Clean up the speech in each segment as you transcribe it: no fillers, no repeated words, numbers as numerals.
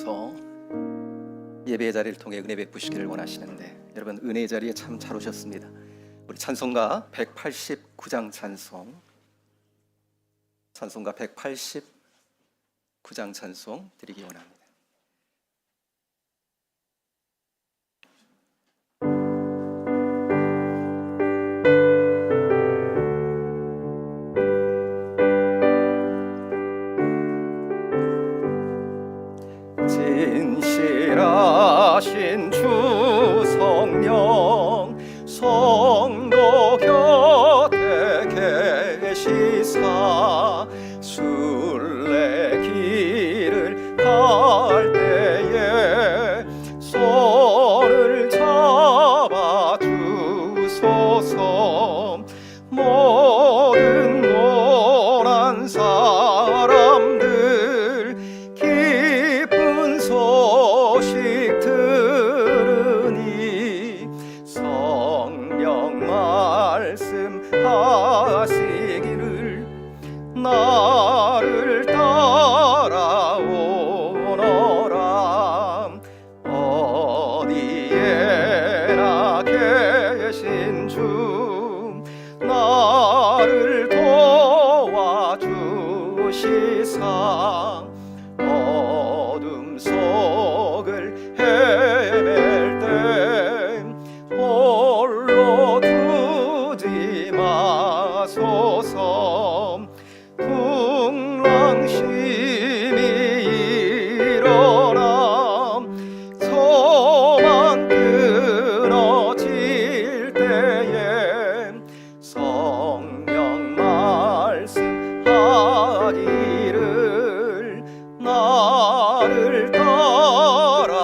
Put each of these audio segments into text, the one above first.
오셔서 예배의 자리를 통해 은혜 베푸시기를 원하시는데, 여러분 은혜의 자리에 참 잘 오셨습니다. 우리 찬송가 189장 찬송가 189장 찬송 드리기 원합니다. 진실하신 주 성령 성도 곁에 계시사 순례길을 갈 때에 손을 잡아 주소서. 모든 고난 사람들 기쁜 소식 들으니 성령 말씀하시기를 나를 따라오너라. 어디에나 계신 주 나를 도와주시사 어둠 속을 헤맬 때 홀로 두지 마소서. 풍랑심이 일어나 소망 끊어질 때에 성령 말씀하기를 나를 따라오너라.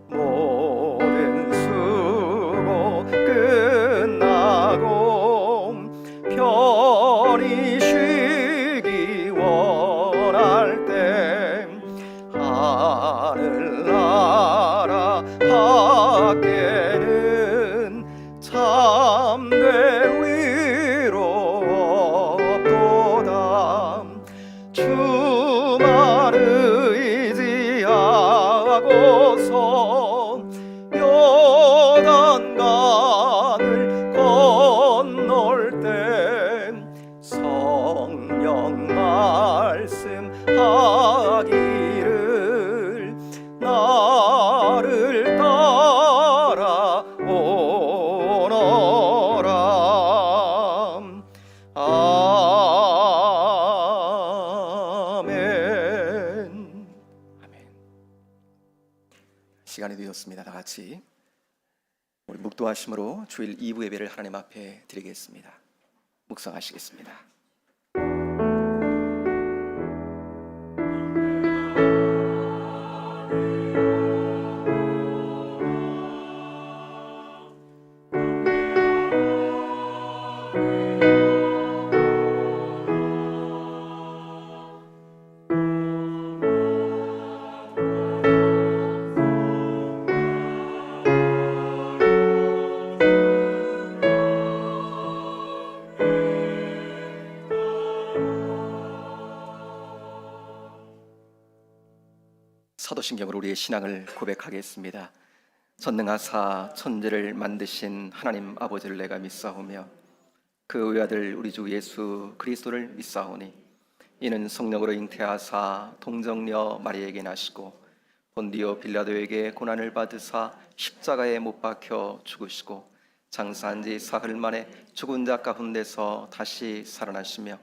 모든 수고 끝나고 편히 쉬기 원할 때 하늘나라 밖에는 참된 위로 없도다. 주만 의지하고서 요단강을 건널 때 성령 말씀하기를 나를 따라오너라. 아멘. 아멘. 시간이 되었습니다. 다 같이 우리 묵도하심으로 주일 2부 예배를 하나님 앞에 드리겠습니다. 묵상하시겠습니다. 사도신경으로 우리의 신앙을 고백하겠습니다. 전능하사 천지를 만드신 하나님 아버지를 내가 믿사오며 그 외아들 우리 주 예수 그리스도를 믿사오니 이는 성령으로 잉태하사 동정녀 마리에게 나시고 본디오 빌라도에게 고난을 받으사 십자가에 못 박혀 죽으시고 장사한 지 사흘 만에 죽은 자 가운데서 다시 살아나시며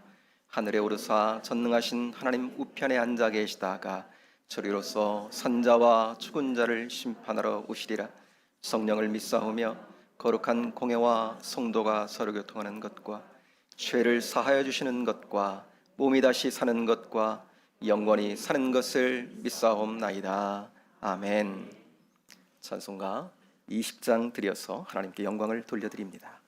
하늘에 오르사 전능하신 하나님 우편에 앉아 계시다가 저리로서 산자와 죽은 자를 심판하러 오시리라. 성령을 믿사오며 거룩한 공회와 성도가 서로 교통하는 것과 죄를 사하여 주시는 것과 몸이 다시 사는 것과 영원히 사는 것을 믿사옵나이다. 아멘. 찬송가 20장 드려서 하나님께 영광을 돌려드립니다.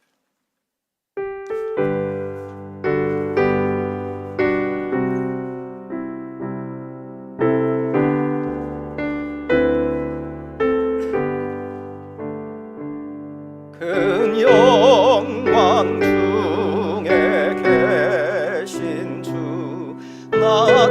큰 영광 중에 계신 주 나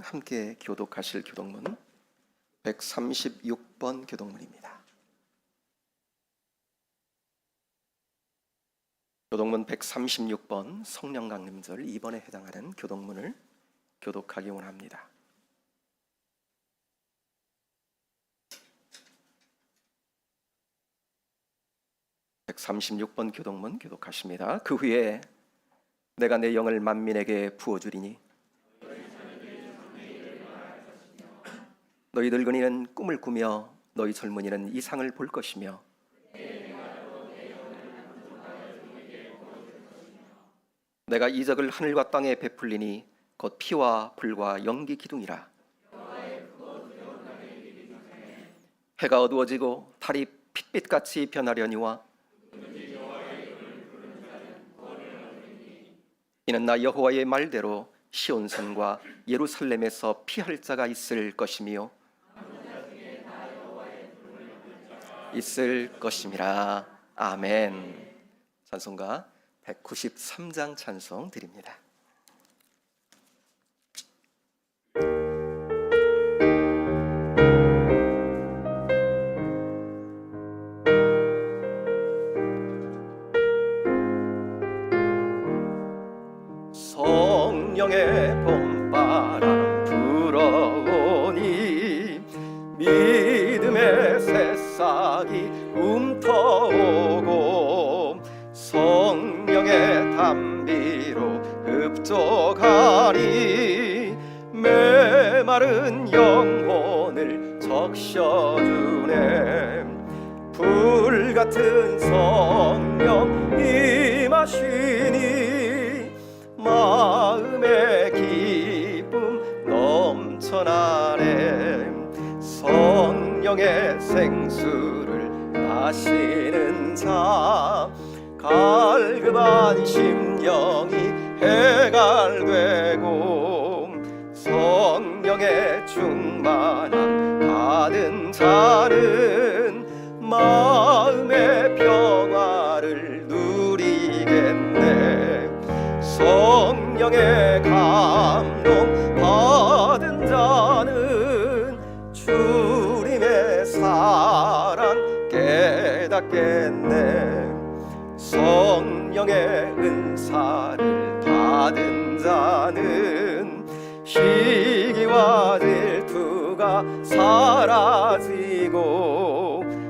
시간 함께 교독하실 교독문 136번 교독문입니다. 교독문 136번 성령 강림절 2번에 해당하는 교독문을 교독하기 원합니다. (136번) 교독문 교독하십니다. 그 후에 내가 내 영을 만민에게 부어주리니 너희 늙은이는 꿈을 꾸며 너희 젊은이는 이상을 볼 것이며 내가 이적을 하늘과 땅에 베풀리니 곧 피와 불과 연기 기둥이라. 해가 어두워지고 달이 핏빛같이 변하려니와 이는 나 여호와의 말대로 시온산과 예루살렘에서 피할 자가 있을 것이며 있을 것임이라. 아멘. 찬송가 193장 찬송 드립니다. 성령의 봄바람 불어오니 믿음의 새싹이 움터오고 성령의 담비로 흡족하니 메마른 영혼을 적셔주네. 불같은 성령 임하시니 마음의 기쁨 넘쳐나네. 성령의 생수를 마시는 자 갈급한 심령이 해갈되고 성령의 충만함 받은 자는 마음의 평화를 누리겠네. 성령의 감동 받은 자는 주님의 사랑 깨닫겠네. 성령의 은사를 받은 자는 시기와 질투가 사라지고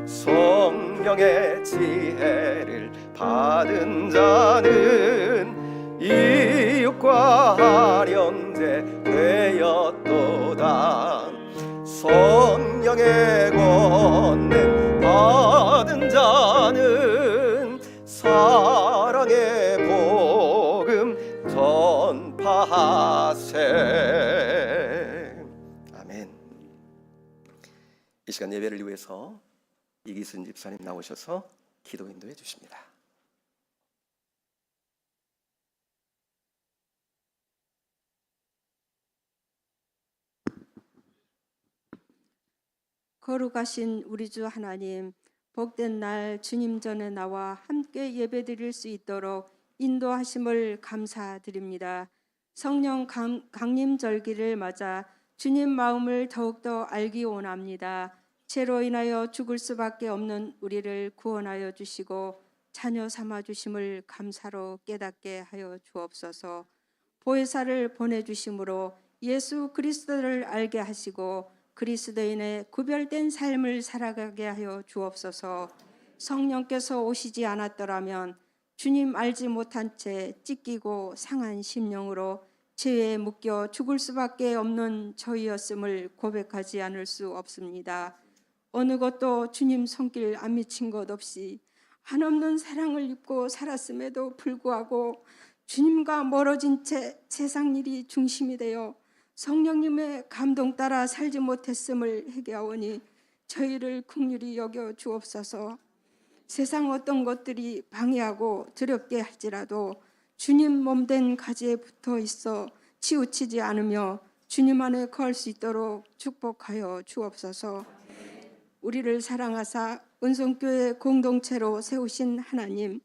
성령의 지혜를 받은 자는 이웃과 하령제 되었도다. 성령의 권능 받은 자는 사랑의 복음 전파하세. 아멘. 이 시간 예배를 위해서 이기순 집사님 나오셔서 기도 인도해 주십니다. 거룩하신 우리 주 하나님, 복된 날 주님 전에 나와 함께 예배드릴 수 있도록 인도하심을 감사드립니다. 성령 강림절기를 맞아 주님 마음을 더욱더 알기 원합니다. 죄로 인하여 죽을 수밖에 없는 우리를 구원하여 주시고 자녀 삼아 주심을 감사로 깨닫게 하여 주옵소서. 보혜사를 보내주심으로 예수 그리스도를 알게 하시고 그리스도인의 구별된 삶을 살아가게 하여 주옵소서. 성령께서 오시지 않았더라면 주님 알지 못한 채 찢기고 상한 심령으로 죄에 묶여 죽을 수밖에 없는 저희였음을 고백하지 않을 수 없습니다. 어느 것도 주님 손길 안 미친 것 없이 한없는 사랑을 입고 살았음에도 불구하고 주님과 멀어진 채 세상 일이 중심이 되어 성령님의 감동 따라 살지 못했음을 회개하오니 저희를 긍휼히 여겨 주옵소서. 세상 어떤 것들이 방해하고 두렵게 할지라도 주님 몸된 가지에 붙어 있어 치우치지 않으며 주님 안에 거할 수 있도록 축복하여 주옵소서. 우리를 사랑하사 은성교회 공동체로 세우신 하나님,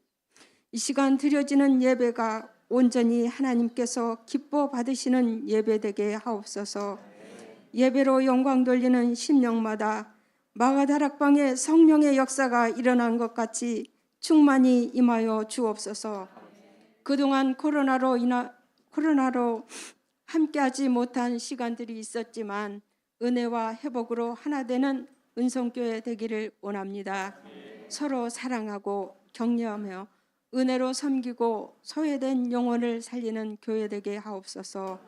이 시간 드려지는 예배가 온전히 하나님께서 기뻐 받으시는 예배되게 하옵소서. 예배로 영광 돌리는 심령마다 마가다락방에 성령의 역사가 일어난 것 같이 충만히 임하여 주옵소서. 그동안 코로나로 함께하지 못한 시간들이 있었지만 은혜와 회복으로 하나 되는 은성교회 되기를 원합니다. 서로 사랑하고 격려하며 은혜로 섬기고 소외된 영혼을 살리는 교회 되게 하옵소서.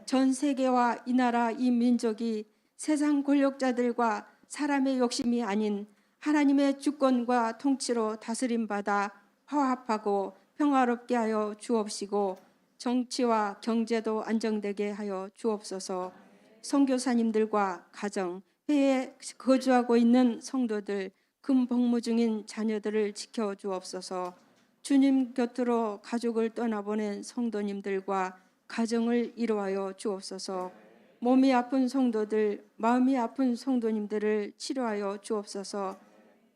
전 세계와 이 나라 이 민족이 세상 권력자들과 사람의 욕심이 아닌 하나님의 주권과 통치로 다스림받아 화합하고 평화롭게 하여 주옵시고 정치와 경제도 안정되게 하여 주옵소서. 선교사님들과 가정, 해외에 거주하고 있는 성도들, 금복무 중인 자녀들을 지켜 주옵소서. 주님 곁으로 가족을 떠나보낸 성도님들과 가정을 이루하여 주옵소서. 몸이 아픈 성도들, 마음이 아픈 성도님들을 치료하여 주옵소서.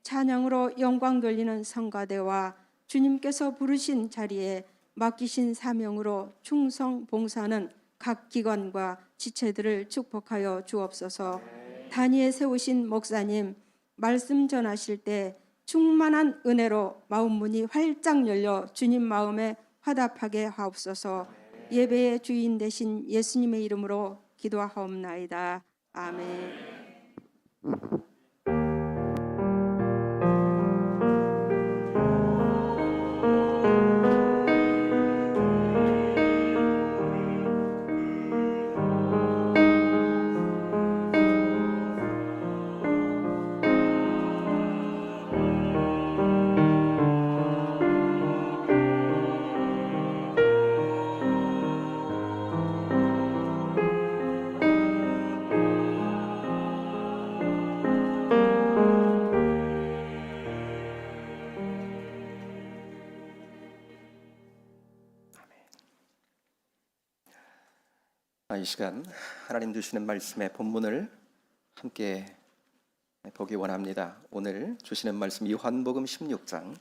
찬양으로 영광 돌리는 성가대와 주님께서 부르신 자리에 맡기신 사명으로 충성 봉사하는 각 기관과 지체들을 축복하여 주옵소서. 단위에 세우신 목사님, 말씀 전하실 때 충만한 은혜로 마음 문이 활짝 열려 주님 마음에 화답하게 하옵소서. 예배의 주인 되신 예수님의 이름으로 기도하옵나이다. 아멘. 이 시간 하나님 주시는 말씀의 본문을 함께 보기 원합니다. 오늘 주시는 말씀 요한복음 16장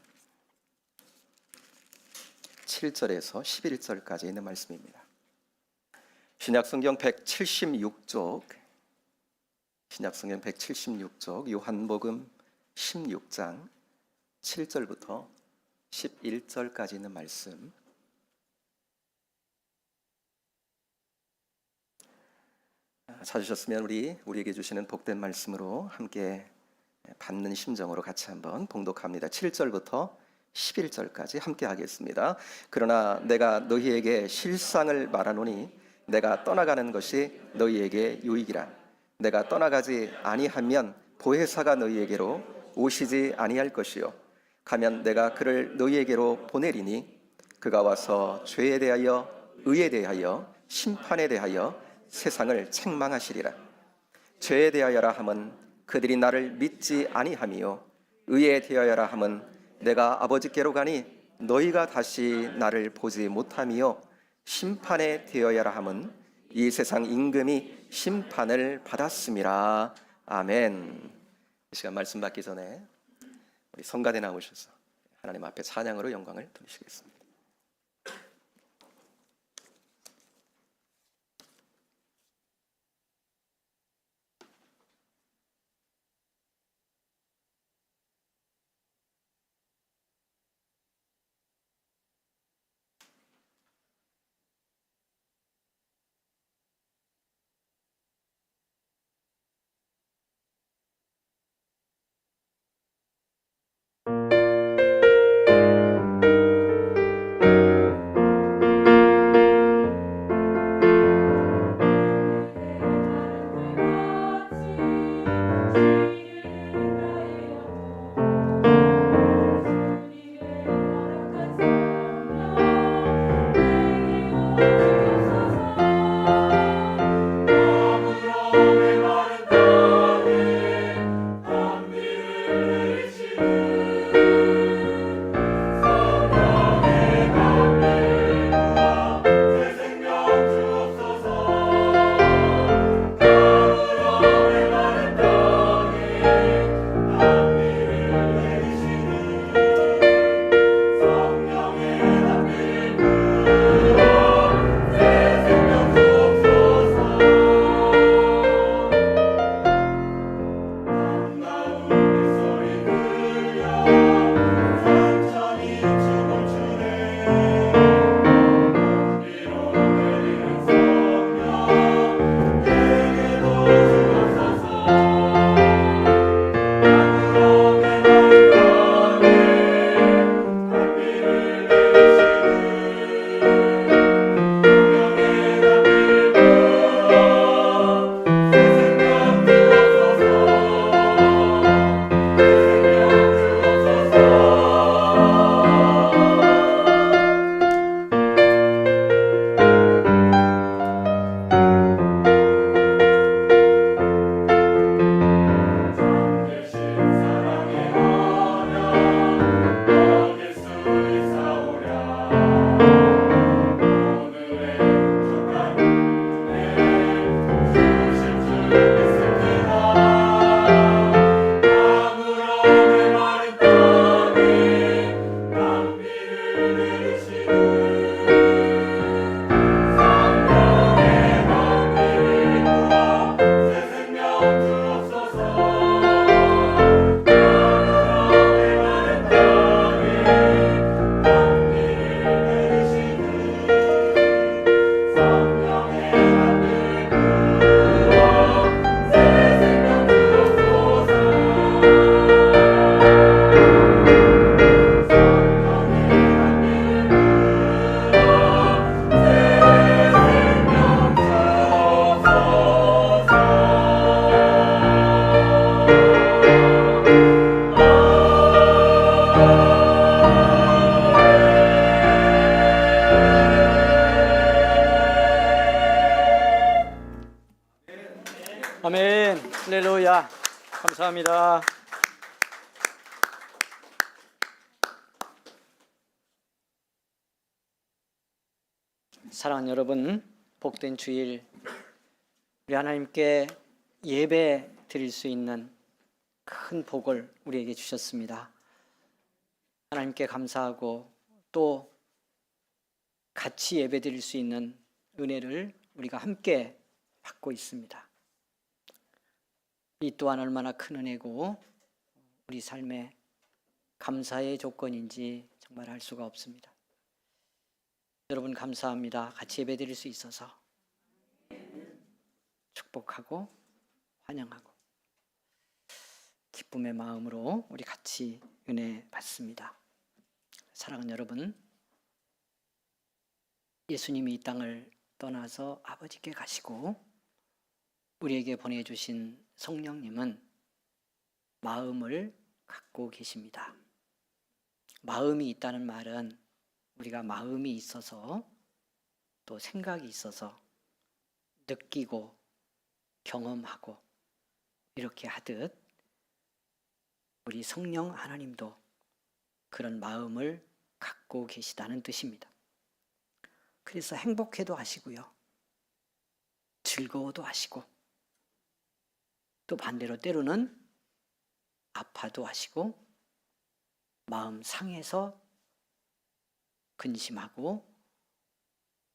7절에서 11절까지 있는 말씀입니다. 신약성경 176쪽 요한복음 16장 7절부터 11절까지 있는 말씀, 찾으셨으면 우리에게 주시는 복된 말씀으로 함께 받는 심정으로 같이 한번 봉독합니다. 7절부터 11절까지 함께 하겠습니다. 그러나 내가 너희에게 실상을 말하노니 내가 떠나가는 것이 너희에게 유익이라. 내가 떠나가지 아니하면 보혜사가 너희에게로 오시지 아니할 것이요 가면 내가 그를 너희에게로 보내리니 그가 와서 죄에 대하여 의에 대하여 심판에 대하여 세상을 책망하시리라. 죄에 대하여라 함은 그들이 나를 믿지 아니하며 의에 대하여라 함은 내가 아버지께로 가니 너희가 다시 나를 보지 못하며 심판에 대하여라 함은 이 세상 임금이 심판을 받았음이라. 아멘. 이 시간 말씀 받기 전에 우리 성가대 나오셔서 하나님 앞에 찬양으로 영광을 돌리시겠습니다. 아멘. 할렐루야. 감사합니다. 사랑하는 여러분, 복된 주일, 우리 하나님께 예배 드릴 수 있는 큰 복을 우리에게 주셨습니다. 하나님께 감사하고 또 같이 예배 드릴 수 있는 은혜를 우리가 함께 받고 있습니다. 이 또한 얼마나 큰 은혜고 우리 삶의 감사의 조건인지 정말 알 수가 없습니다. 여러분 감사합니다. 같이 예배 드릴 수 있어서 축복하고 환영하고 기쁨의 마음으로 우리 같이 은혜 받습니다. 사랑하는 여러분, 예수님이 이 땅을 떠나서 아버지께 가시고 우리에게 보내주신 성령님은 마음을 갖고 계십니다. 마음이 있다는 말은 우리가 마음이 있어서 또 생각이 있어서 느끼고 경험하고 이렇게 하듯 우리 성령 하나님도 그런 마음을 갖고 계시다는 뜻입니다. 그래서 행복해도 하시고요, 즐거워도 하시고, 또 반대로 때로는 아파도 하시고, 마음 상해서 근심하고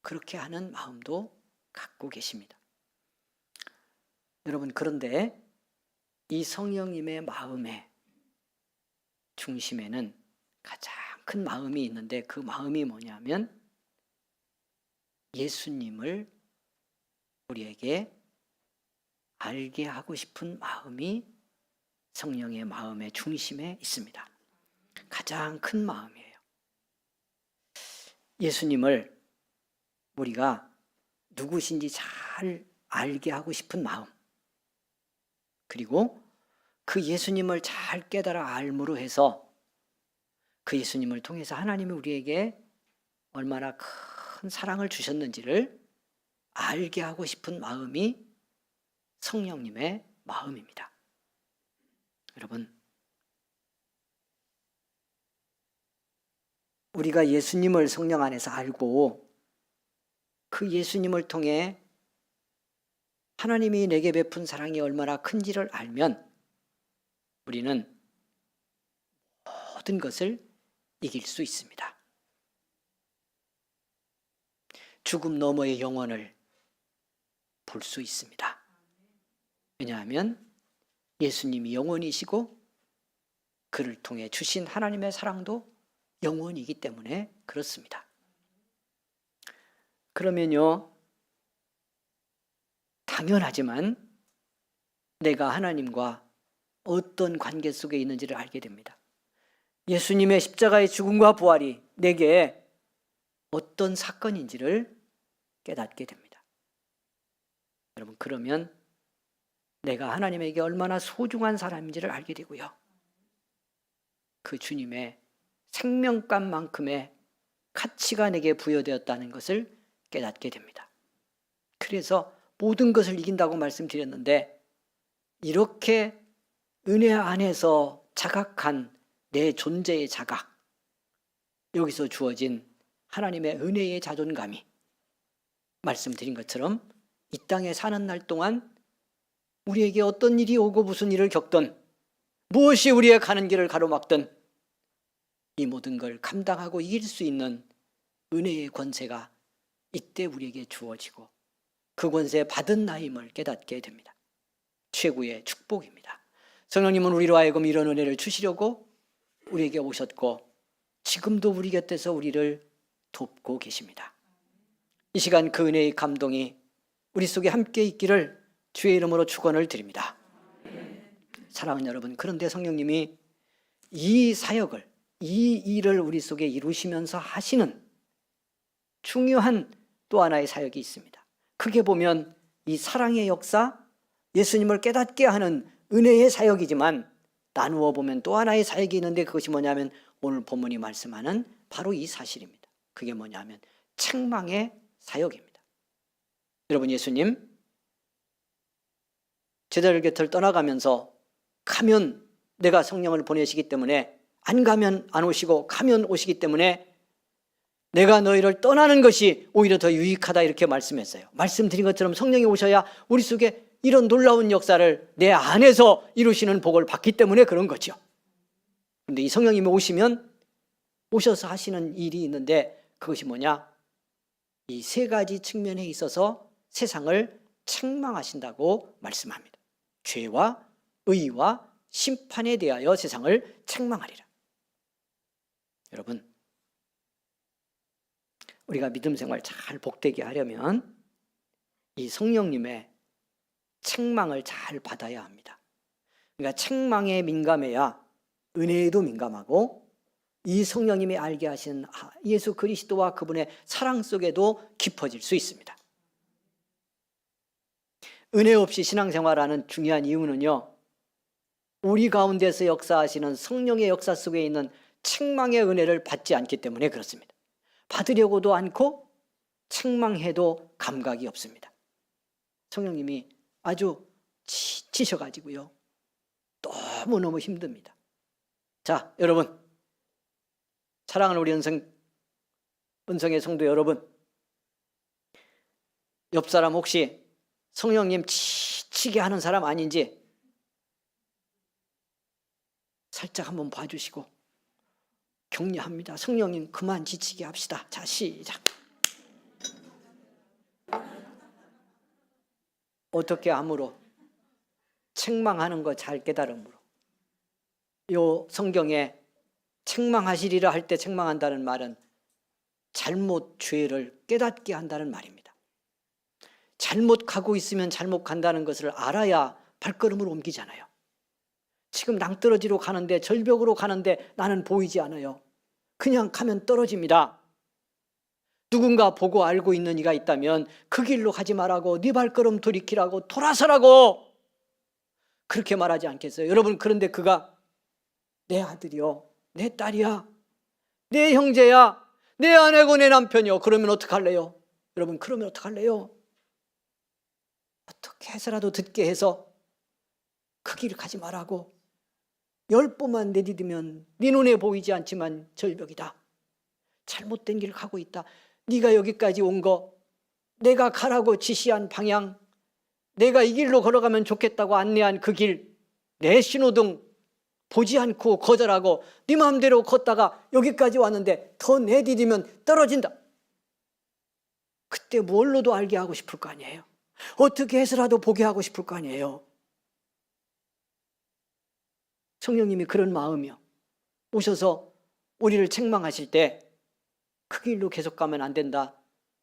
그렇게 하는 마음도 갖고 계십니다. 여러분, 그런데 이 성령님의 마음의 중심에는 가장 큰 마음이 있는데 그 마음이 뭐냐면 예수님을 우리에게 알게 하고 싶은 마음이 성령의 마음의 중심에 있습니다. 가장 큰 마음이에요. 예수님을 우리가 누구신지 잘 알게 하고 싶은 마음, 그리고 그 예수님을 잘 깨달아 알므로 해서 그 예수님을 통해서 하나님이 우리에게 얼마나 큰 사랑을 주셨는지를 알게 하고 싶은 마음이 성령님의 마음입니다. 여러분, 우리가 예수님을 성령 안에서 알고 그 예수님을 통해 하나님이 내게 베푼 사랑이 얼마나 큰지를 알면 우리는 모든 것을 이길 수 있습니다. 죽음 너머의 영혼을 볼 수 있습니다. 왜냐하면 예수님이 영원이시고 그를 통해 주신 하나님의 사랑도 영원이기 때문에 그렇습니다. 그러면요, 당연하지만 내가 하나님과 어떤 관계 속에 있는지를 알게 됩니다. 예수님의 십자가의 죽음과 부활이 내게 어떤 사건인지를 깨닫게 됩니다. 여러분, 그러면 내가 하나님에게 얼마나 소중한 사람인지를 알게 되고요, 그 주님의 생명감만큼의 가치가 내게 부여되었다는 것을 깨닫게 됩니다. 그래서 모든 것을 이긴다고 말씀드렸는데, 이렇게 은혜 안에서 자각한 내 존재의 자각, 여기서 주어진 하나님의 은혜의 자존감이 말씀드린 것처럼 이 땅에 사는 날 동안 우리에게 어떤 일이 오고 무슨 일을 겪든, 무엇이 우리의 가는 길을 가로막든 이 모든 걸 감당하고 이길 수 있는 은혜의 권세가 이때 우리에게 주어지고 그 권세 받은 나임을 깨닫게 됩니다. 최고의 축복입니다. 성령님은 우리로 하여금 이런 은혜를 주시려고 우리에게 오셨고 지금도 우리 곁에서 우리를 돕고 계십니다. 이 시간 그 은혜의 감동이 우리 속에 함께 있기를 주의 이름으로 축원을 드립니다. 사랑하는 여러분, 그런데 성령님이 이 사역을, 이 일을 우리 속에 이루시면서 하시는 중요한 또 하나의 사역이 있습니다. 크게 보면 이 사랑의 역사, 예수님을 깨닫게 하는 은혜의 사역이지만 나누어 보면 또 하나의 사역이 있는데 그것이 뭐냐면 오늘 본문이 말씀하는 바로 이 사실입니다. 그게 뭐냐면 책망의 사역입니다. 여러분, 예수님 제자들 곁을 떠나가면서 가면 내가 성령을 보내시기 때문에 안 가면 안 오시고 가면 오시기 때문에 내가 너희를 떠나는 것이 오히려 더 유익하다 이렇게 말씀했어요. 말씀드린 것처럼 성령이 오셔야 우리 속에 이런 놀라운 역사를 내 안에서 이루시는 복을 받기 때문에 그런 거죠. 그런데 이 성령님이 오시면 오셔서 하시는 일이 있는데 그것이 뭐냐? 이 세 가지 측면에 있어서 세상을 책망하신다고 말씀합니다. 죄와 의와 심판에 대하여 세상을 책망하리라. 여러분, 우리가 믿음 생활 잘 복되게 하려면 이 성령님의 책망을 잘 받아야 합니다. 그러니까 책망에 민감해야 은혜에도 민감하고 이 성령님이 알게 하신 예수 그리스도와 그분의 사랑 속에도 깊어질 수 있습니다. 은혜 없이 신앙생활하는 중요한 이유는요, 우리 가운데서 역사하시는 성령의 역사 속에 있는 책망의 은혜를 받지 않기 때문에 그렇습니다. 받으려고도 않고 책망해도 감각이 없습니다. 성령님이 아주 지치셔가지고요, 너무너무 힘듭니다. 자, 여러분, 사랑하는 우리 은성의 성도 여러분, 옆 사람 혹시 성령님 지치게 하는 사람 아닌지 살짝 한번 봐주시고 격려합니다. 성령님 그만 지치게 합시다. 자, 시작. 어떻게 함으로? 책망하는 거 잘 깨달음으로. 요 성경에 책망하시리라 할 때 책망한다는 말은 잘못 죄를 깨닫게 한다는 말입니다. 잘못 가고 있으면 잘못 간다는 것을 알아야 발걸음을 옮기잖아요. 지금 낭떠러지로 가는데, 절벽으로 가는데 나는 보이지 않아요. 그냥 가면 떨어집니다. 누군가 보고 알고 있는 이가 있다면 그 길로 가지 말라고, 네 발걸음 돌이키라고, 돌아서라고 그렇게 말하지 않겠어요? 여러분, 그런데 그가 내 아들이요, 내 딸이야, 내 형제야, 내 아내고 내 남편이요, 그러면 어떡할래요? 여러분, 그러면 어떡할래요? 어떻게 해서라도 듣게 해서 그 길을 가지 말라고 10번만 내디디면 네 눈에 보이지 않지만 절벽이다. 잘못된 길을 가고 있다. 네가 여기까지 온 거, 내가 가라고 지시한 방향, 내가 이 길로 걸어가면 좋겠다고 안내한 그 길, 내 신호등 보지 않고 거절하고 네 마음대로 걷다가 여기까지 왔는데 더 내디디면 떨어진다. 그때 뭘로도 알게 하고 싶을 거 아니에요? 어떻게 해서라도 보게 하고 싶을 거 아니에요? 성령님이 그런 마음이요, 오셔서 우리를 책망하실 때 그 길로 계속 가면 안 된다.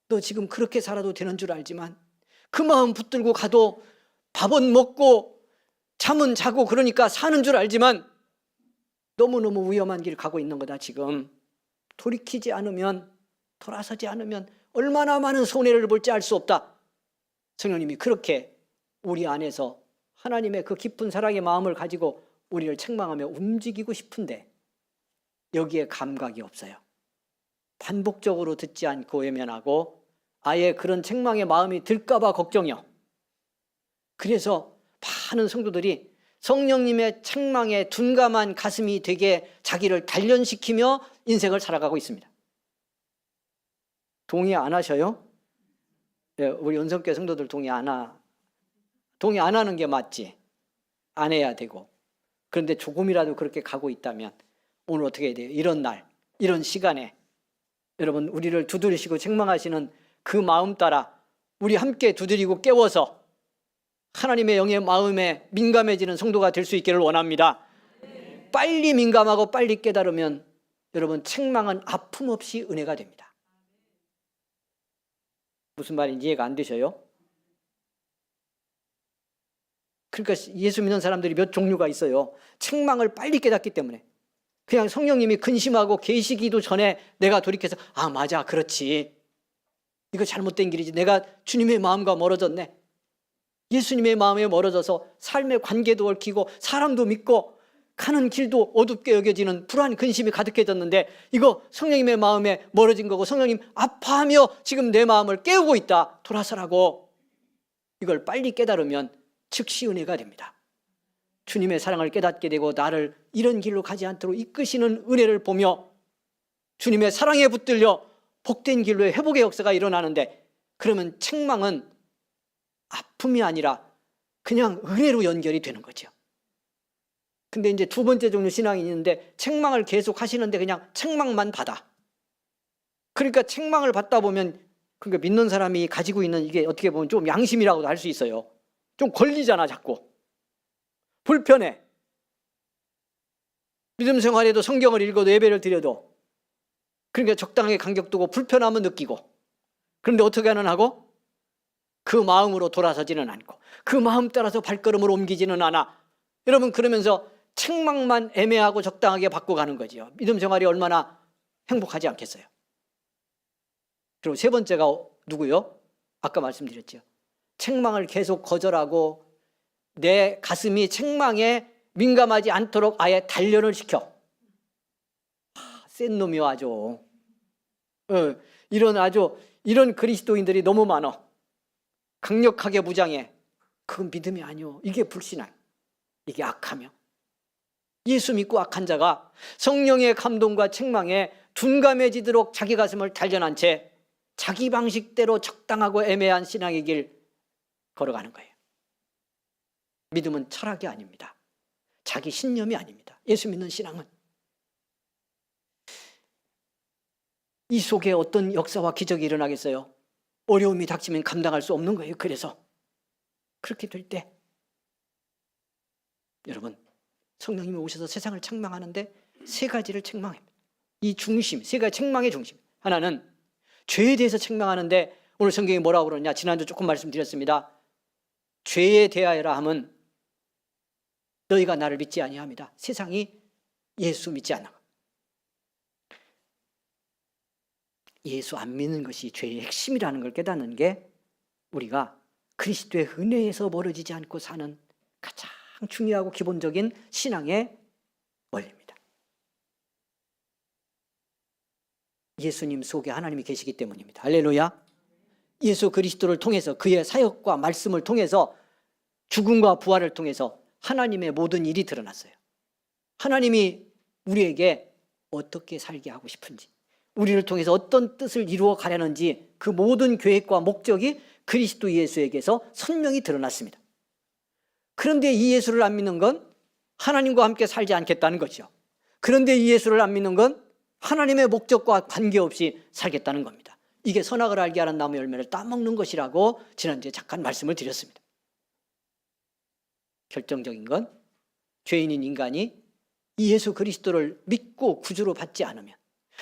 너 지금 그렇게 살아도 되는 줄 알지만, 그 마음 붙들고 가도 밥은 먹고 잠은 자고 그러니까 사는 줄 알지만 너무너무 위험한 길 가고 있는 거다. 지금 돌이키지 않으면, 돌아서지 않으면 얼마나 많은 손해를 볼지 알 수 없다. 성령님이 그렇게 우리 안에서 하나님의 그 깊은 사랑의 마음을 가지고 우리를 책망하며 움직이고 싶은데 여기에 감각이 없어요. 반복적으로 듣지 않고 외면하고 아예 그런 책망의 마음이 들까 봐 걱정이요. 그래서 많은 성도들이 성령님의 책망에 둔감한 가슴이 되게 자기를 단련시키며 인생을 살아가고 있습니다. 동의 안 하셔요? 네, 우리 은성교회 성도들 동의 안 하는 게 맞지. 안 해야 되고. 그런데 조금이라도 그렇게 가고 있다면 오늘 어떻게 해야 돼요? 이런 날, 이런 시간에 여러분, 우리를 두드리시고 책망하시는 그 마음 따라 우리 함께 두드리고 깨워서 하나님의 영의 마음에 민감해지는 성도가 될 수 있기를 원합니다. 빨리 민감하고 빨리 깨달으면 여러분, 책망은 아픔 없이 은혜가 됩니다. 무슨 말인지 이해가 안 되셔요? 그러니까 예수 믿는 사람들이 몇 종류가 있어요. 책망을 빨리 깨닫기 때문에. 그냥 성령님이 근심하고 계시기도 전에 내가 돌이켜서 아, 맞아, 그렇지, 이거 잘못된 길이지, 내가 주님의 마음과 멀어졌네, 예수님의 마음에 멀어져서 삶의 관계도 얽히고 사람도 믿고 가는 길도 어둡게 여겨지는 불안, 근심이 가득해졌는데 이거 성령님의 마음에 멀어진 거고 성령님 아파하며 지금 내 마음을 깨우고 있다. 돌아서라고. 이걸 빨리 깨달으면 즉시 은혜가 됩니다. 주님의 사랑을 깨닫게 되고 나를 이런 길로 가지 않도록 이끄시는 은혜를 보며 주님의 사랑에 붙들려 복된 길로의 회복의 역사가 일어나는데, 그러면 책망은 아픔이 아니라 그냥 은혜로 연결이 되는 거죠. 근데 이제 두 번째 종류 신앙이 있는데, 책망을 계속 하시는데 그냥 책망만 받아. 그러니까 책망을 받다 보면, 그러니까 믿는 사람이 가지고 있는 이게 어떻게 보면 좀 양심이라고도 할 수 있어요. 좀 걸리잖아, 자꾸. 불편해. 믿음 생활에도 성경을 읽어도 예배를 드려도 그러니까 적당하게 간격 두고 불편함은 느끼고, 그런데 어떻게 하는 하고 그 마음으로 돌아서지는 않고 그 마음 따라서 발걸음을 옮기지는 않아. 여러분, 그러면서 책망만 애매하고 적당하게 받고 가는 거지요. 믿음 생활이 얼마나 행복하지 않겠어요. 그리고 세 번째가 누구요? 아까 말씀드렸죠. 책망을 계속 거절하고 내 가슴이 책망에 민감하지 않도록 아예 단련을 시켜. 센 놈이요, 아주. 이런 그리스도인들이 너무 많아. 강력하게 무장해. 그건 믿음이 아니오. 이게 불신앙. 이게 악하며. 예수 믿고 악한 자가 성령의 감동과 책망에 둔감해지도록 자기 가슴을 단련한 채 자기 방식대로 적당하고 애매한 신앙의 길 걸어가는 거예요. 믿음은 철학이 아닙니다. 자기 신념이 아닙니다. 예수 믿는 신앙은. 이 속에 어떤 역사와 기적이 일어나겠어요? 어려움이 닥치면 감당할 수 없는 거예요. 그래서 그렇게 될 때 여러분, 성령님이 오셔서 세상을 책망하는데 세 가지를 책망합니다. 이 중심, 세 가지 책망의 중심. 하나는 죄에 대해서 책망하는데, 오늘 성경이 뭐라고 그러냐, 지난주 조금 말씀드렸습니다. 죄에 대하여라 함은 너희가 나를 믿지 아니함이다. 세상이 예수 믿지 않아. 예수 안 믿는 것이 죄의 핵심이라는 걸 깨닫는 게 우리가 그리스도의 은혜에서 멀어지지 않고 사는 가장 중요하고 기본적인 신앙의 원리입니다. 예수님 속에 하나님이 계시기 때문입니다. 할렐루야. 예수 그리스도를 통해서, 그의 사역과 말씀을 통해서, 죽음과 부활을 통해서 하나님의 모든 일이 드러났어요. 하나님이 우리에게 어떻게 살게 하고 싶은지, 우리를 통해서 어떤 뜻을 이루어 가려는지, 그 모든 계획과 목적이 그리스도 예수에게서 선명히 드러났습니다. 그런데 이 예수를 안 믿는 건 하나님과 함께 살지 않겠다는 거죠. 그런데 이 예수를 안 믿는 건 하나님의 목적과 관계없이 살겠다는 겁니다. 이게 선악을 알게 하는 나무 열매를 따먹는 것이라고 지난주에 잠깐 말씀을 드렸습니다. 결정적인 건 죄인인 인간이 이 예수 그리스도를 믿고 구주로 받지 않으면,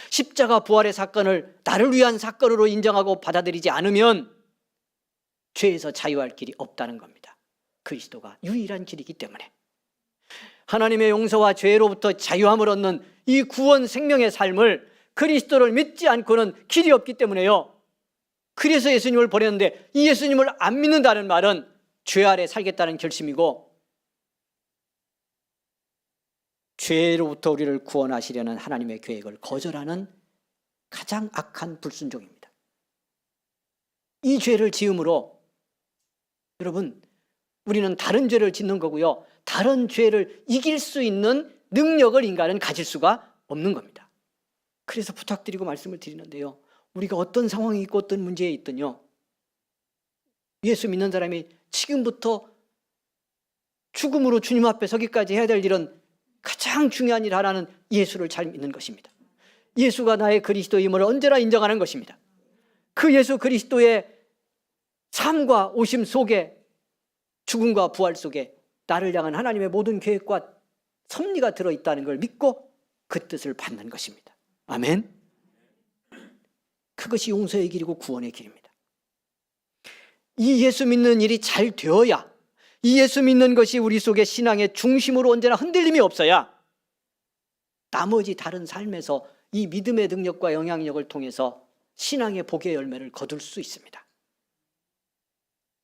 십자가 부활의 사건을 나를 위한 사건으로 인정하고 받아들이지 않으면 죄에서 자유할 길이 없다는 겁니다. 그리스도가 유일한 길이기 때문에. 하나님의 용서와 죄로부터 자유함을 얻는 이 구원 생명의 삶을 그리스도를 믿지 않고는 길이 없기 때문에요. 그래서 예수님을 보냈는데, 이 예수님을 안 믿는다는 말은 죄 아래 살겠다는 결심이고, 죄로부터 우리를 구원하시려는 하나님의 계획을 거절하는 가장 악한 불순종입니다. 이 죄를 지음으로 여러분, 우리는 다른 죄를 짓는 거고요, 다른 죄를 이길 수 있는 능력을 인간은 가질 수가 없는 겁니다. 그래서 부탁드리고 말씀을 드리는데요, 우리가 어떤 상황이 있고 어떤 문제에 있든요, 예수 믿는 사람이 지금부터 죽음으로 주님 앞에 서기까지 해야 될 일은 가장 중요한 일 하나는 예수를 잘 믿는 것입니다. 예수가 나의 그리스도임을 언제나 인정하는 것입니다. 그 예수 그리스도의 삶과 오심 속에, 죽음과 부활 속에 나를 향한 하나님의 모든 계획과 섭리가 들어있다는 걸 믿고 그 뜻을 받는 것입니다. 아멘. 그것이 용서의 길이고 구원의 길입니다. 이 예수 믿는 일이 잘 되어야, 이 예수 믿는 것이 우리 속의 신앙의 중심으로 언제나 흔들림이 없어야 나머지 다른 삶에서 이 믿음의 능력과 영향력을 통해서 신앙의 복의 열매를 거둘 수 있습니다.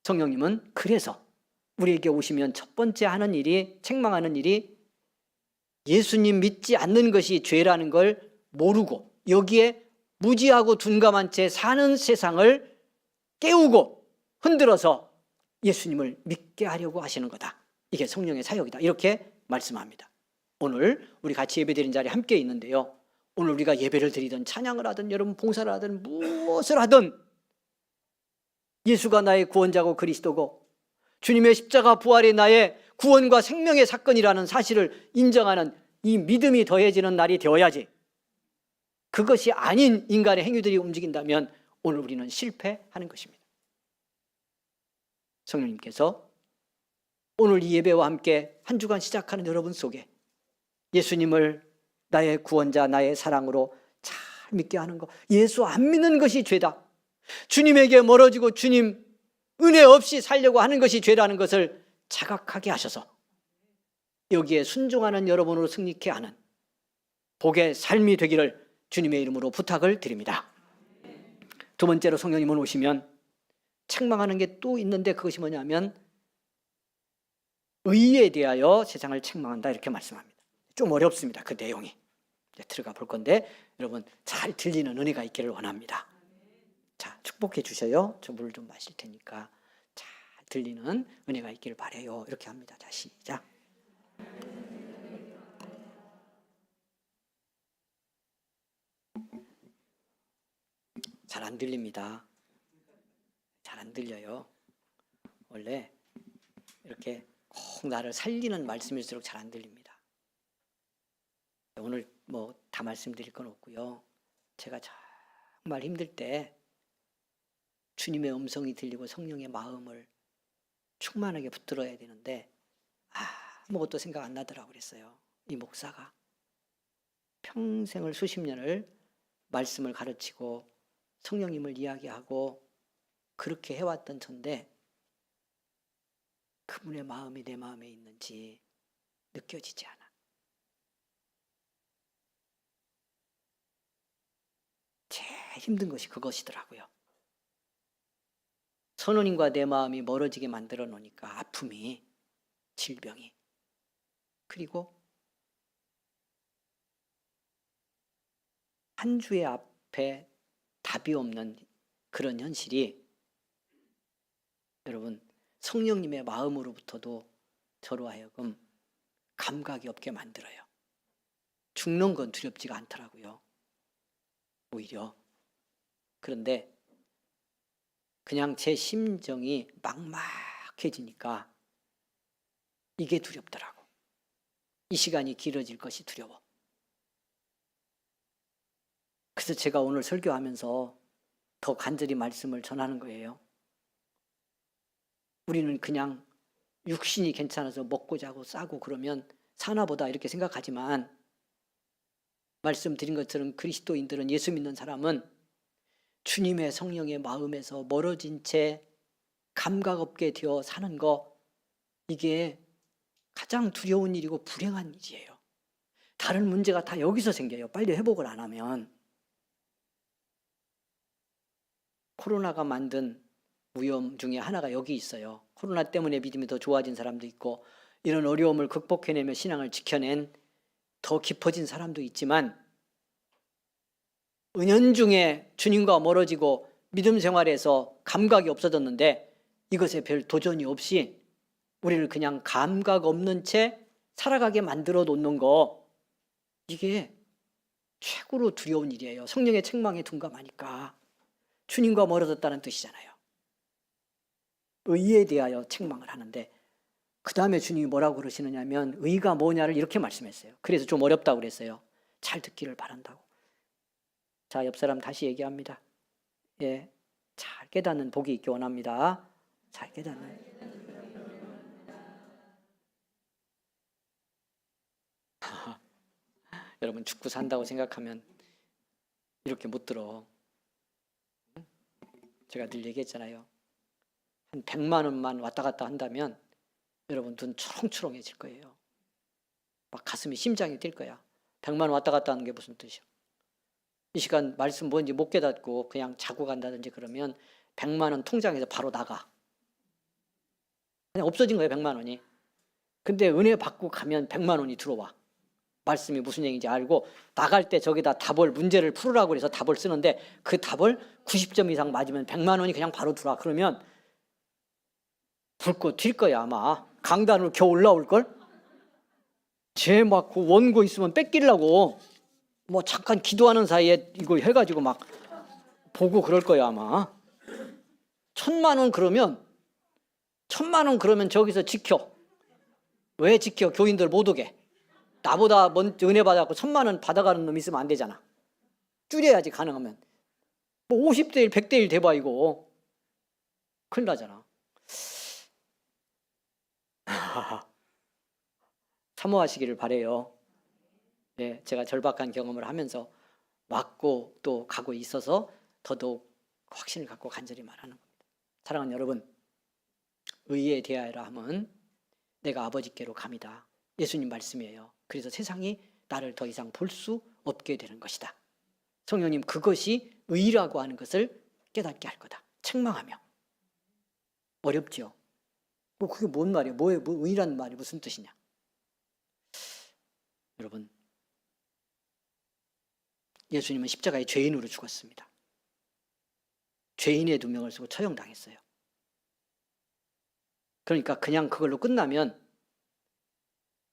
성령님은 그래서 우리에게 오시면 첫 번째 하는 일이, 책망하는 일이 예수님 믿지 않는 것이 죄라는 걸 모르고 여기에 무지하고 둔감한 채 사는 세상을 깨우고 흔들어서 예수님을 믿게 하려고 하시는 거다. 이게 성령의 사역이다. 이렇게 말씀합니다. 오늘 우리 같이 예배드리는 자리에 함께 있는데요. 오늘 우리가 예배를 드리든 찬양을 하든 여러분 봉사를 하든 무엇을 하든 예수가 나의 구원자고 그리스도고 주님의 십자가 부활이 나의 구원과 생명의 사건이라는 사실을 인정하는 이 믿음이 더해지는 날이 되어야지, 그것이 아닌 인간의 행위들이 움직인다면 오늘 우리는 실패하는 것입니다. 성령님께서 오늘 이 예배와 함께 한 주간 시작하는 여러분 속에 예수님을 나의 구원자, 나의 사랑으로 잘 믿게 하는 것, 예수 안 믿는 것이 죄다, 주님에게 멀어지고 주님 은혜 없이 살려고 하는 것이 죄라는 것을 자각하게 하셔서 여기에 순종하는 여러분으로 승리케 하는 복의 삶이 되기를 주님의 이름으로 부탁을 드립니다. 두 번째로 성령님은 오시면 책망하는 게 또 있는데, 그것이 뭐냐면 의에 대하여 세상을 책망한다, 이렇게 말씀합니다. 좀 어렵습니다. 그 내용이. 이제 들어가 볼 건데 여러분 잘 들리는 은혜가 있기를 원합니다. 자, 축복해 주셔요. 저 물 좀 마실 테니까 잘 들리는 은혜가 있기를 바라요. 이렇게 합니다. 자, 시작. 잘 안 들립니다. 잘 안 들려요. 원래 이렇게 꼭 나를 살리는 말씀일수록 잘 안 들립니다. 오늘 뭐 다 말씀드릴 건 없고요. 제가 정말 힘들 때 주님의 음성이 들리고 성령의 마음을 충만하게 붙들어야 되는데 아무것도 생각 안 나더라고 그랬어요. 이 목사가 평생을 수십 년을 말씀을 가르치고 성령님을 이야기하고 그렇게 해왔던 전데 그분의 마음이 내 마음에 있는지 느껴지지 않아. 제일 힘든 것이 그것이더라고요. 선원님과 내 마음이 멀어지게 만들어 놓으니까 아픔이, 질병이, 그리고 한 주의 앞에 답이 없는 그런 현실이 여러분 성령님의 마음으로부터도 저로 하여금 감각이 없게 만들어요. 죽는 건 두렵지가 않더라고요. 오히려. 그런데 그냥 제 심정이 막막해지니까 이게 두렵더라고. 이 시간이 길어질 것이 두려워. 그래서 제가 오늘 설교하면서 더 간절히 말씀을 전하는 거예요. 우리는 그냥 육신이 괜찮아서 먹고 자고 싸고 그러면 사나보다 이렇게 생각하지만, 말씀드린 것처럼 그리스도인들은, 예수 믿는 사람은 주님의 성령의 마음에서 멀어진 채 감각 없게 되어 사는 거, 이게 가장 두려운 일이고 불행한 일이에요. 다른 문제가 다 여기서 생겨요. 빨리 회복을 안 하면. 코로나가 만든 위험 중에 하나가 여기 있어요. 코로나 때문에 믿음이 더 좋아진 사람도 있고, 이런 어려움을 극복해내며 신앙을 지켜낸 더 깊어진 사람도 있지만, 은연중에 주님과 멀어지고 믿음 생활에서 감각이 없어졌는데 이것에 별 도전이 없이 우리를 그냥 감각 없는 채 살아가게 만들어 놓는 거, 이게 최고로 두려운 일이에요. 성령의 책망에 둔감하니까. 주님과 멀어졌다는 뜻이잖아요. 의에 대하여 책망을 하는데, 그 다음에 주님이 뭐라고 그러시느냐면 의가 뭐냐를 이렇게 말씀했어요. 그래서 좀 어렵다고 그랬어요. 잘 듣기를 바란다고. 자, 옆 사람 다시 얘기합니다. 예, 잘 깨닫는 복이 있기 원합니다. 잘 깨닫는. 여러분 죽고 산다고 생각하면 이렇게 못 들어. 제가 늘 얘기했잖아요. 한 100만 원만 왔다 갔다 한다면 여러분 눈 초롱초롱해질 거예요. 막 가슴이, 심장이 뛸 거야. 100만 원 왔다 갔다 하는 게 무슨 뜻이야? 이 시간 말씀 뭔지 못 깨닫고 그냥 자고 간다든지 그러면 100만 원 통장에서 바로 나가. 그냥 없어진 거예요, 100만 원이. 근데 은혜 받고 가면 100만 원이 들어와. 말씀이 무슨 얘기인지 알고 나갈 때 저기다 답을, 문제를 풀으라고 해서 답을 쓰는데 그 답을 90점 이상 맞으면 100만 원이 그냥 바로 들어와. 그러면 불꽃 튈 거야 아마. 강단으로 겨우 올라올걸? 쟤 막 그 원고 있으면 뺏기려고 뭐 잠깐 기도하는 사이에 이거 해가지고 막 보고 그럴 거야 아마. 1,000만 원 그러면 저기서 지켜. 왜 지켜? 교인들 못 오게. 나보다 먼저 은혜 받아갖고 1,000만 원 받아가는 놈 있으면 안 되잖아. 줄여야지 가능하면. 뭐 50대 1, 100대 1 돼봐 이거. 큰일 나잖아. 참호하시기를 바래요. 네, 제가 절박한 경험을 하면서 왔고 또 가고 있어서 더더욱 확신을 갖고 간절히 말하는 겁니다. 사랑하는 여러분, 의에 대하여라 함은 내가 아버지께로 감이다. 예수님 말씀이에요. 그래서 세상이 나를 더 이상 볼 수 없게 되는 것이다. 성령님, 그것이 의라고 하는 것을 깨닫게 할 거다. 책망하며. 어렵죠? 뭐 그게 뭔 말이에요? 뭐 의라는 말이 무슨 뜻이냐? 여러분, 예수님은 십자가에 죄인으로 죽었습니다. 죄인의 누명을 쓰고 처형당했어요. 그러니까 그냥 그걸로 끝나면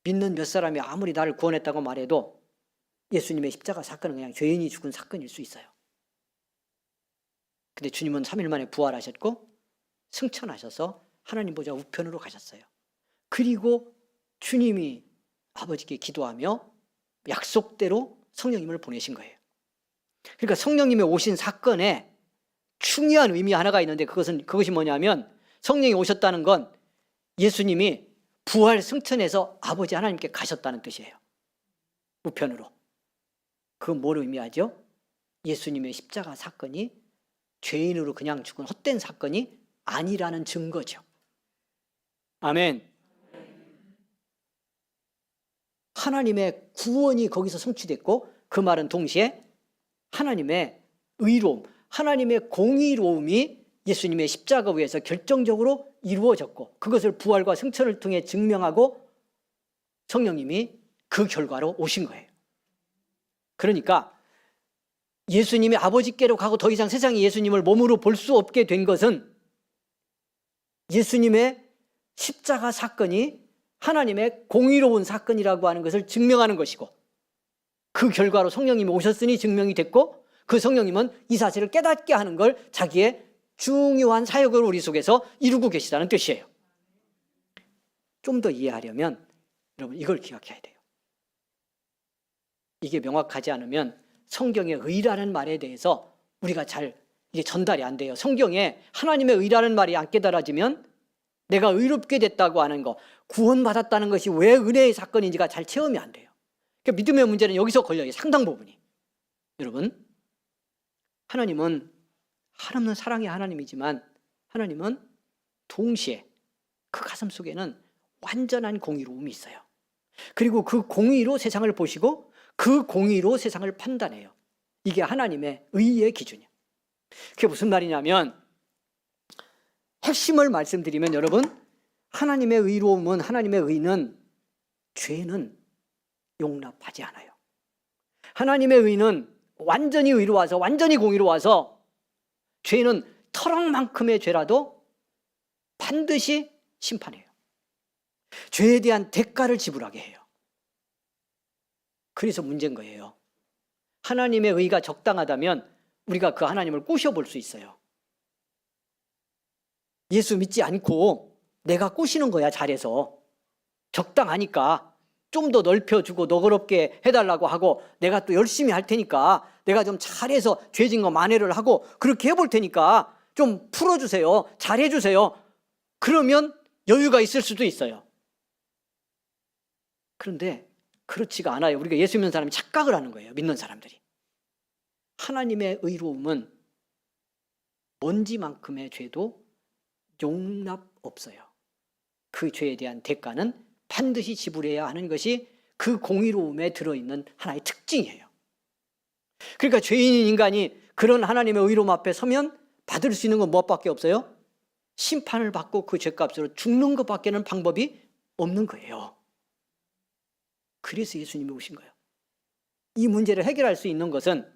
믿는 몇 사람이 아무리 나를 구원했다고 말해도 예수님의 십자가 사건은 그냥 죄인이 죽은 사건일 수 있어요. 근데 주님은 3일 만에 부활하셨고 승천하셔서 하나님 보좌 우편으로 가셨어요. 그리고 주님이 아버지께 기도하며 약속대로 성령님을 보내신 거예요. 그러니까 성령님이 오신 사건에 중요한 의미 하나가 있는데 그것이 뭐냐면 성령이 오셨다는 건 예수님이 부활 승천해서 아버지 하나님께 가셨다는 뜻이에요. 우편으로. 그건 뭘 의미하죠? 예수님의 십자가 사건이 죄인으로 그냥 죽은 헛된 사건이 아니라는 증거죠. 아멘. 하나님의 구원이 거기서 성취됐고 그 말은 동시에 하나님의 의로움, 하나님의 공의로움이 예수님의 십자가 위에서 결정적으로 이루어졌고 그것을 부활과 승천을 통해 증명하고 성령님이 그 결과로 오신 거예요. 그러니까 예수님이 아버지께로 가고 더 이상 세상에 예수님을 몸으로 볼 수 없게 된 것은 예수님의 십자가 사건이 하나님의 공의로운 사건이라고 하는 것을 증명하는 것이고 그 결과로 성령님이 오셨으니 증명이 됐고 그 성령님은 이 사실을 깨닫게 하는 걸 자기의 중요한 사역을 우리 속에서 이루고 계시다는 뜻이에요. 좀 더 이해하려면 여러분 이걸 기억해야 돼요. 이게 명확하지 않으면 성경의 의라는 말에 대해서 우리가 잘 이게 전달이 안 돼요. 성경에 하나님의 의라는 말이 안 깨달아지면 내가 의롭게 됐다고 하는 거, 구원받았다는 것이 왜 은혜의 사건인지가 잘 체험이 안 돼요. 그러니까 믿음의 문제는 여기서 걸려요. 상당 부분이. 여러분, 하나님은 한없는 사랑의 하나님이지만 하나님은 동시에 그 가슴 속에는 완전한 공의로움이 있어요. 그리고 그 공의로 세상을 보시고 그 공의로 세상을 판단해요. 이게 하나님의 의의 기준이에요. 그게 무슨 말이냐면 핵심을 말씀드리면 여러분, 하나님의 의로움은, 하나님의 의는 죄는 용납하지 않아요. 하나님의 의는 완전히 의로워서, 완전히 공의로워서 죄는 터럭만큼의 죄라도 반드시 심판해요. 죄에 대한 대가를 지불하게 해요. 그래서 문제인 거예요. 하나님의 의가 적당하다면 우리가 그 하나님을 꼬셔볼 수 있어요. 예수 믿지 않고 내가 꼬시는 거야, 잘해서. 적당하니까 좀 더 넓혀주고 너그럽게 해달라고 하고 내가 또 열심히 할 테니까 내가 좀 잘해서 죄진 거 만회를 하고 그렇게 해볼 테니까 좀 풀어주세요. 잘해주세요. 그러면 여유가 있을 수도 있어요. 그런데 그렇지가 않아요. 우리가 예수 믿는 사람이 착각을 하는 거예요. 믿는 사람들이. 하나님의 의로움은 먼지만큼의 죄도 용납 없어요. 그 죄에 대한 대가는 반드시 지불해야 하는 것이 그 공의로움에 들어있는 하나의 특징이에요. 그러니까 죄인인 인간이 그런 하나님의 의로움 앞에 서면 받을 수 있는 건 무엇밖에 없어요? 심판을 받고 그 죄값으로 죽는 것밖에는 방법이 없는 거예요. 그래서 예수님이 오신 거예요. 이 문제를 해결할 수 있는 것은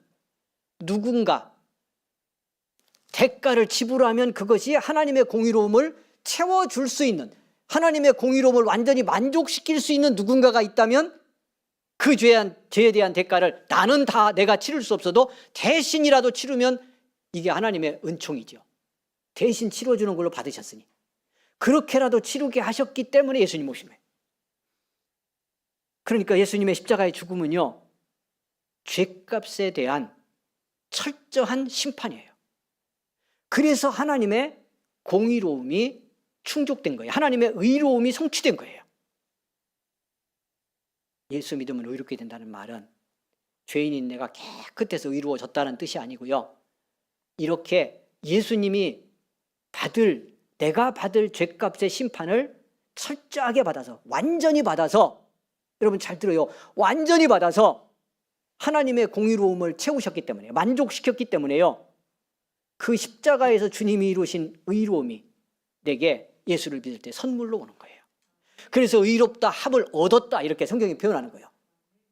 누군가 대가를 지불하면 그것이 하나님의 공의로움을 채워줄 수 있는, 하나님의 공의로움을 완전히 만족시킬 수 있는 누군가가 있다면 그 죄에 대한 대가를 나는 다 내가 치를 수 없어도 대신이라도 치르면 이게 하나님의 은총이죠. 대신 치러주는 걸로 받으셨으니 그렇게라도 치르게 하셨기 때문에 예수님 오신 거예요. 그러니까 예수님의 십자가의 죽음은요, 죄값에 대한 철저한 심판이에요. 그래서 하나님의 공의로움이 충족된 거예요. 하나님의 의로움이 성취된 거예요. 예수 믿으면 의롭게 된다는 말은 죄인인 내가 깨끗해서 의로워졌다는 뜻이 아니고요, 이렇게 예수님이 내가 받을 죄값의 심판을 철저하게 받아서, 완전히 받아서, 여러분 잘 들어요, 완전히 받아서 하나님의 공의로움을 채우셨기 때문에, 만족시켰기 때문에요, 그 십자가에서 주님이 이루신 의로움이 내게 예수를 믿을 때 선물로 오는 거예요. 그래서 의롭다 함을 얻었다 이렇게 성경이 표현하는 거예요.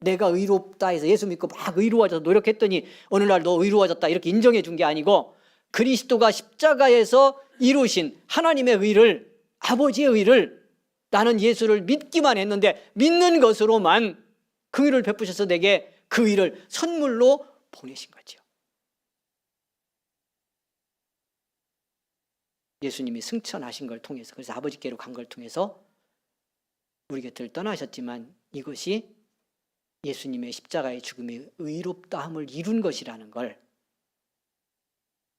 내가 의롭다 해서 예수 믿고 막 의로워져서 노력했더니 어느 날 너 의로워졌다 이렇게 인정해 준 게 아니고, 그리스도가 십자가에서 이루신 하나님의 의를, 아버지의 의를, 나는 예수를 믿기만 했는데 믿는 것으로만 그 의를 베푸셔서 내게 그 의를 선물로 보내신 거죠. 예수님이 승천하신 걸 통해서, 그래서 아버지께로 간 걸 통해서 우리 곁을 떠나셨지만 이것이 예수님의 십자가의 죽음이 의롭다함을 이룬 것이라는 걸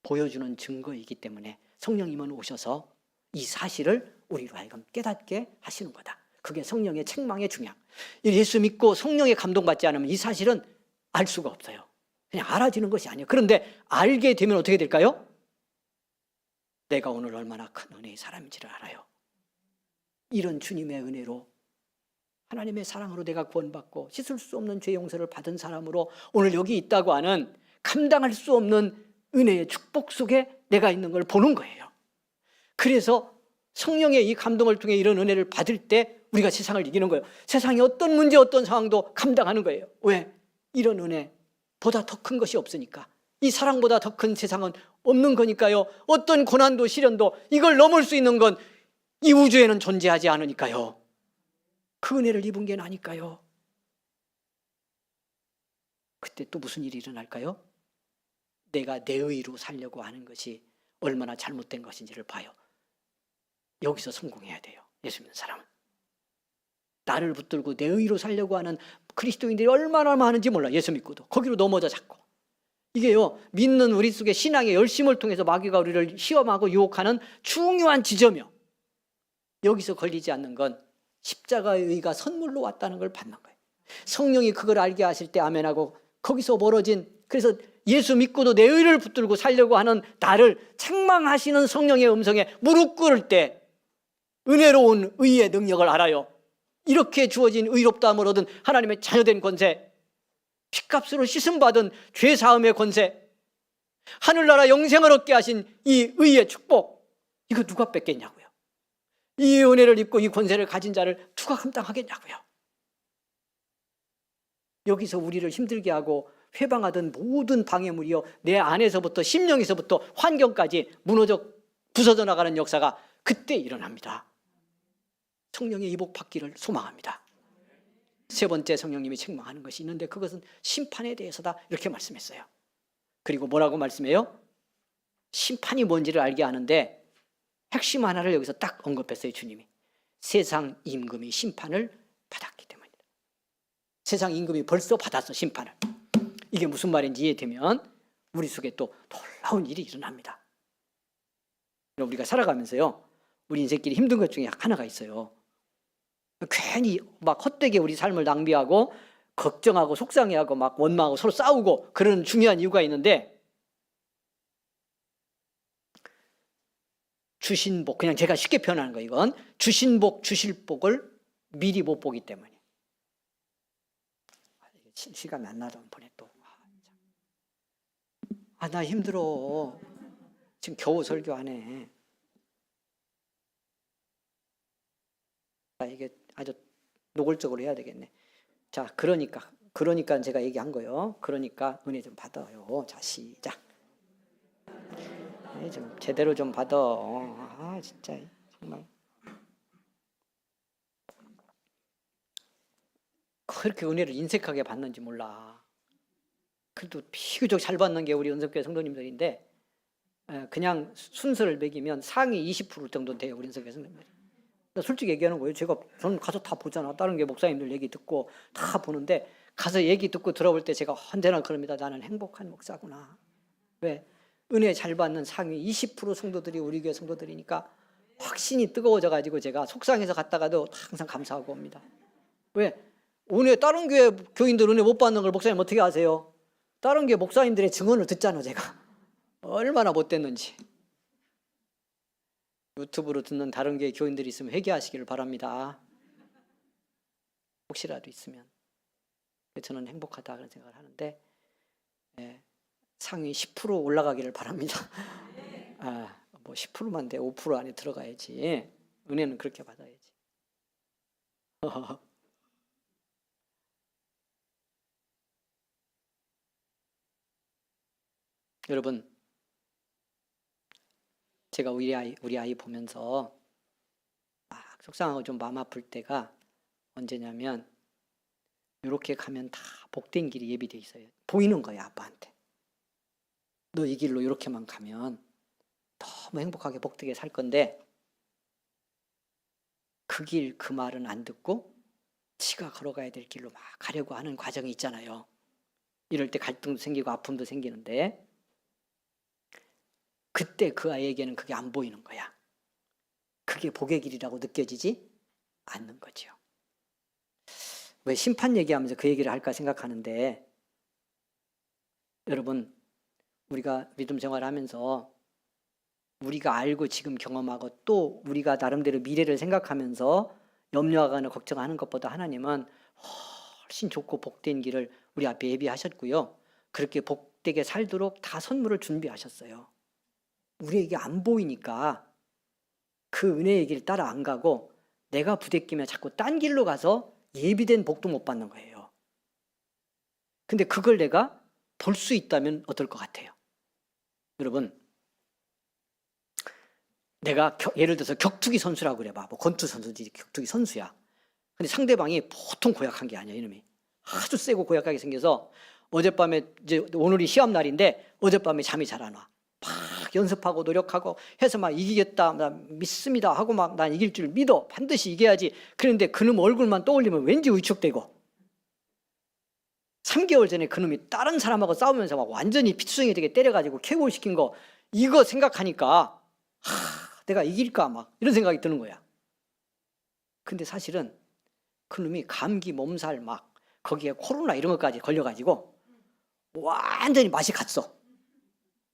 보여주는 증거이기 때문에 성령님은 오셔서 이 사실을 우리로 하여금 깨닫게 하시는 거다. 그게 성령의 책망의 중요함. 예수 믿고 성령의 감동받지 않으면 이 사실은 알 수가 없어요. 그냥 알아지는 것이 아니에요. 그런데 알게 되면 어떻게 될까요? 내가 오늘 얼마나 큰 은혜의 사람인지를 알아요. 이런 주님의 은혜로, 하나님의 사랑으로 내가 구원받고 씻을 수 없는 죄 용서를 받은 사람으로 오늘 여기 있다고 하는 감당할 수 없는 은혜의 축복 속에 내가 있는 걸 보는 거예요. 그래서 성령의 이 감동을 통해 이런 은혜를 받을 때 우리가 세상을 이기는 거예요. 세상의 어떤 문제, 어떤 상황도 감당하는 거예요. 왜? 이런 은혜보다 더 큰 것이 없으니까. 이 사랑보다 더 큰 세상은 없는 거니까요. 어떤 고난도 시련도 이걸 넘을 수 있는 건 이 우주에는 존재하지 않으니까요. 그 은혜를 입은 게 나니까요. 그때 또 무슨 일이 일어날까요? 내가 내 의로 살려고 하는 것이 얼마나 잘못된 것인지를 봐요. 여기서 성공해야 돼요. 예수 믿는 사람은. 나를 붙들고 내 의로 살려고 하는 그리스도인들이 얼마나 많은지 몰라. 예수 믿고도 거기로 넘어져 자꾸. 이게요, 믿는 우리 속의 신앙의 열심을 통해서 마귀가 우리를 시험하고 유혹하는 중요한 지점이요. 여기서 걸리지 않는 건 십자가의 의가 선물로 왔다는 걸 받는 거예요. 성령이 그걸 알게 하실 때 아멘하고, 거기서 벌어진, 그래서 예수 믿고도 내 의를 붙들고 살려고 하는 나를 책망하시는 성령의 음성에 무릎 꿇을 때 은혜로운 의의 능력을 알아요. 이렇게 주어진 의롭다함을 얻은 하나님의 자녀된 권세, 피값으로 씻음받은 죄사함의 권세, 하늘나라 영생을 얻게 하신 이 의의 축복, 이거 누가 뺏겠냐고요. 이 은혜를 입고 이 권세를 가진 자를 누가 감당하겠냐고요. 여기서 우리를 힘들게 하고 회방하던 모든 방해물이요, 내 안에서부터, 심령에서부터 환경까지 부서져 나가는 역사가 그때 일어납니다. 성령의 이복받기를 소망합니다. 세 번째, 성령님이 책망하는 것이 있는데 그것은 심판에 대해서다 이렇게 말씀했어요. 그리고 뭐라고 말씀해요? 심판이 뭔지를 알게 하는데 핵심 하나를 여기서 딱 언급했어요. 주님이 세상 임금이 심판을 받았기 때문이다. 세상 임금이 벌써 받았어, 심판을. 이게 무슨 말인지 이해되면 우리 속에 또 놀라운 일이 일어납니다. 우리가 살아가면서요, 우리 인생끼리 힘든 것 중에 하나가 있어요. 괜히 막 헛되게 우리 삶을 낭비하고 걱정하고 속상해하고 막 원망하고 서로 싸우고 그런 중요한 이유가 있는데, 주신 복, 그냥 제가 쉽게 표현하는 거, 이건 주신 복, 주실 복을 미리 못 보기 때문에. 시간이 안 나도 보내 또. 나 힘들어. 지금 겨우 설교하네. 이게 아주 노골적으로 해야 되겠네. 자, 그러니까 제가 얘기한 거예요. 그러니까 은혜 좀 받아요. 자, 시작. 좀 제대로 좀 받아. 진짜. 정말 그렇게 은혜를 인색하게 받는지 몰라. 그래도 비교적 잘 받는 게 우리 은성교회 성도님들인데 그냥 순서를 매기면 상위 20% 정도 돼요. 우리 은성교회 성도님들이. 솔직히 얘기하는 거예요. 저는 가서 다 보잖아. 다른 게 목사님들 얘기 듣고 다 보는데 가서 얘기 듣고 들어볼 때 제가 언제나 그럽니다. 나는 행복한 목사구나. 왜? 은혜 잘 받는 상위 20% 성도들이 우리 교회 성도들이니까 확신이 뜨거워져 가지고 제가 속상해서 갔다가도 항상 감사하고 옵니다. 왜? 은혜 다른 교회 교인들 은혜 못 받는 걸 목사님 어떻게 아세요? 다른 교회 목사님들의 증언을 듣잖아. 제가 얼마나 못됐는지. 유튜브로 듣는 다른 교회 교인들이 있으면 회개하시기를 바랍니다. 혹시라도 있으면. 저는 행복하다 그런 생각을 하는데 상위 10% 올라가기를 바랍니다. 뭐 10%만 돼 5% 안에 들어가야지. 은혜는 그렇게 받아야지. 여러분, 제가 우리 아이 보면서 막 속상하고 좀 마음 아플 때가 언제냐면 이렇게 가면 다 복된 길이 예비돼 있어요. 보이는 거야, 아빠한테. 너 이 길로 이렇게만 가면 너무 행복하게 복되게 살 건데 그 길, 그 말은 안 듣고 지가 걸어가야 될 길로 막 가려고 하는 과정이 있잖아요. 이럴 때 갈등도 생기고 아픔도 생기는데 그때 그 아이에게는 그게 안 보이는 거야. 그게 복의 길이라고 느껴지지 않는 거죠. 왜 심판 얘기하면서 그 얘기를 할까 생각하는데 여러분, 우리가 믿음 생활하면서 우리가 알고 지금 경험하고 또 우리가 나름대로 미래를 생각하면서 염려하거나 걱정하는 것보다 하나님은 훨씬 좋고 복된 길을 우리 앞에 예비하셨고요. 그렇게 복되게 살도록 다 선물을 준비하셨어요. 우리에게 안 보이니까 그 은혜의 길 따라 안 가고 내가 부대끼며 자꾸 딴 길로 가서 예비된 복도 못 받는 거예요. 근데 그걸 내가 볼 수 있다면 어떨 것 같아요? 여러분, 내가 예를 들어서 격투기 선수라고 그래봐. 뭐 권투 선수지 격투기 선수야. 근데 상대방이 보통 고약한 게 아니야. 이놈이 아주 세고 고약하게 생겨서 어젯밤에 이제 오늘이 시합 날인데 어젯밤에 잠이 잘 안 와. 막 연습하고 노력하고 해서 막 이기겠다, 나 믿습니다 하고 막 난 이길 줄 믿어, 반드시 이겨야지. 그런데 그놈 얼굴만 떠올리면 왠지 위축되고 3개월 전에 그놈이 다른 사람하고 싸우면서 막 완전히 피투성이 되게 때려가지고 KO 시킨 거 이거 생각하니까 내가 이길까 막 이런 생각이 드는 거야. 근데 사실은 그놈이 감기 몸살 막 거기에 코로나 이런 것까지 걸려가지고 완전히 맛이 갔어.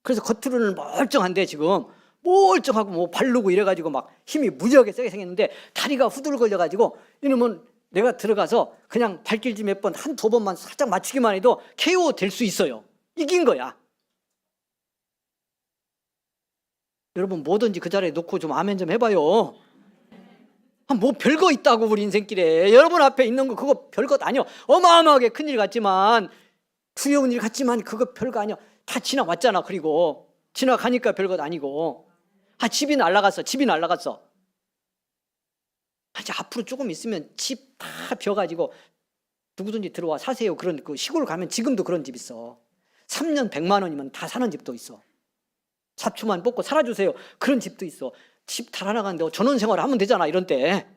그래서 겉으로는 멀쩡한데 지금 멀쩡하고 뭐 바르고 이래가지고 막 힘이 무지하게 세게 생겼는데 다리가 후들 걸려가지고 이놈은 내가 들어가서 그냥 발길질 몇 번, 한두 번만 살짝 맞추기만 해도 KO 될 수 있어요. 이긴 거야. 여러분 뭐든지 그 자리에 놓고 좀 아멘 좀 해봐요. 뭐 별거 있다고 우리 인생길에. 여러분 앞에 있는 거 그거 별것 아니요. 어마어마하게 큰일 같지만 두려운 일 같지만 그거 별거 아니요. 다 지나왔잖아. 그리고 지나가니까 별것 아니고. 집이 날라갔어. 집이 날라갔어. 이제 앞으로 조금 있으면 집 다 비어가지고 누구든지 들어와 사세요. 그런 그 시골 가면 지금도 그런 집 있어. 3년 100만 원이면 다 사는 집도 있어. 잡초만 뽑고 살아주세요. 그런 집도 있어. 집 달아나가는데 전원생활 하면 되잖아. 이런 때.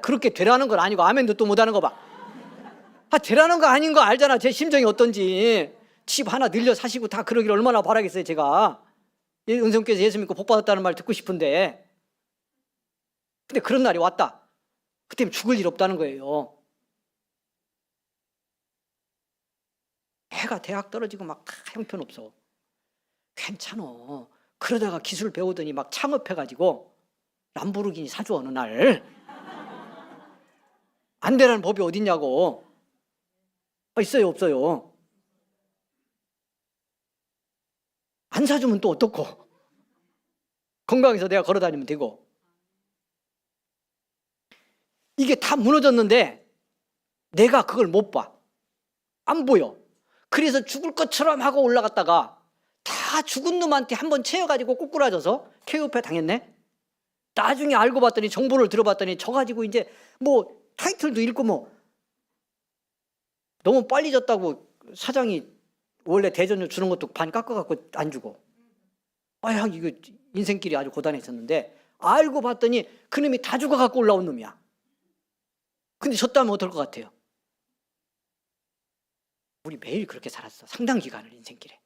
그렇게 되라는 건 아니고 아멘도 또 못하는 거 봐. 되라는 거 아닌 거 알잖아. 제 심정이 어떤지. 집 하나 늘려 사시고 다 그러기를 얼마나 바라겠어요. 제가 은성께서 예수 믿고 복 받았다는 말 듣고 싶은데 근데 그런 날이 왔다. 그때는 죽을 일 없다는 거예요. 애가 대학 떨어지고 막 다 형편없어. 괜찮어. 그러다가 기술 배우더니 막 창업해가지고 람보르기니 사줘 어느 날. 안 되라는 법이 어딨냐고. 있어요 없어요? 안 사주면 또 어떻고. 건강해서 내가 걸어다니면 되고. 이게 다 무너졌는데 내가 그걸 못 봐. 안 보여. 그래서 죽을 것처럼 하고 올라갔다가 다 죽은 놈한테 한번 채여가지고 꼬꾸라져서 KO패 당했네. 나중에 알고 봤더니, 정보를 들어봤더니 저 가지고 이제 뭐 타이틀도 읽고 뭐 너무 빨리 졌다고 사장이 원래 대전료 주는 것도 반 깎아갖고 안 주고, 야, 이거 인생길이 아주 고단했었는데 알고 봤더니 그놈이 다 죽어갖고 올라온 놈이야. 근데 졌다면 어떨 것 같아요? 우리 매일 그렇게 살았어. 상당 기간을 인생길에.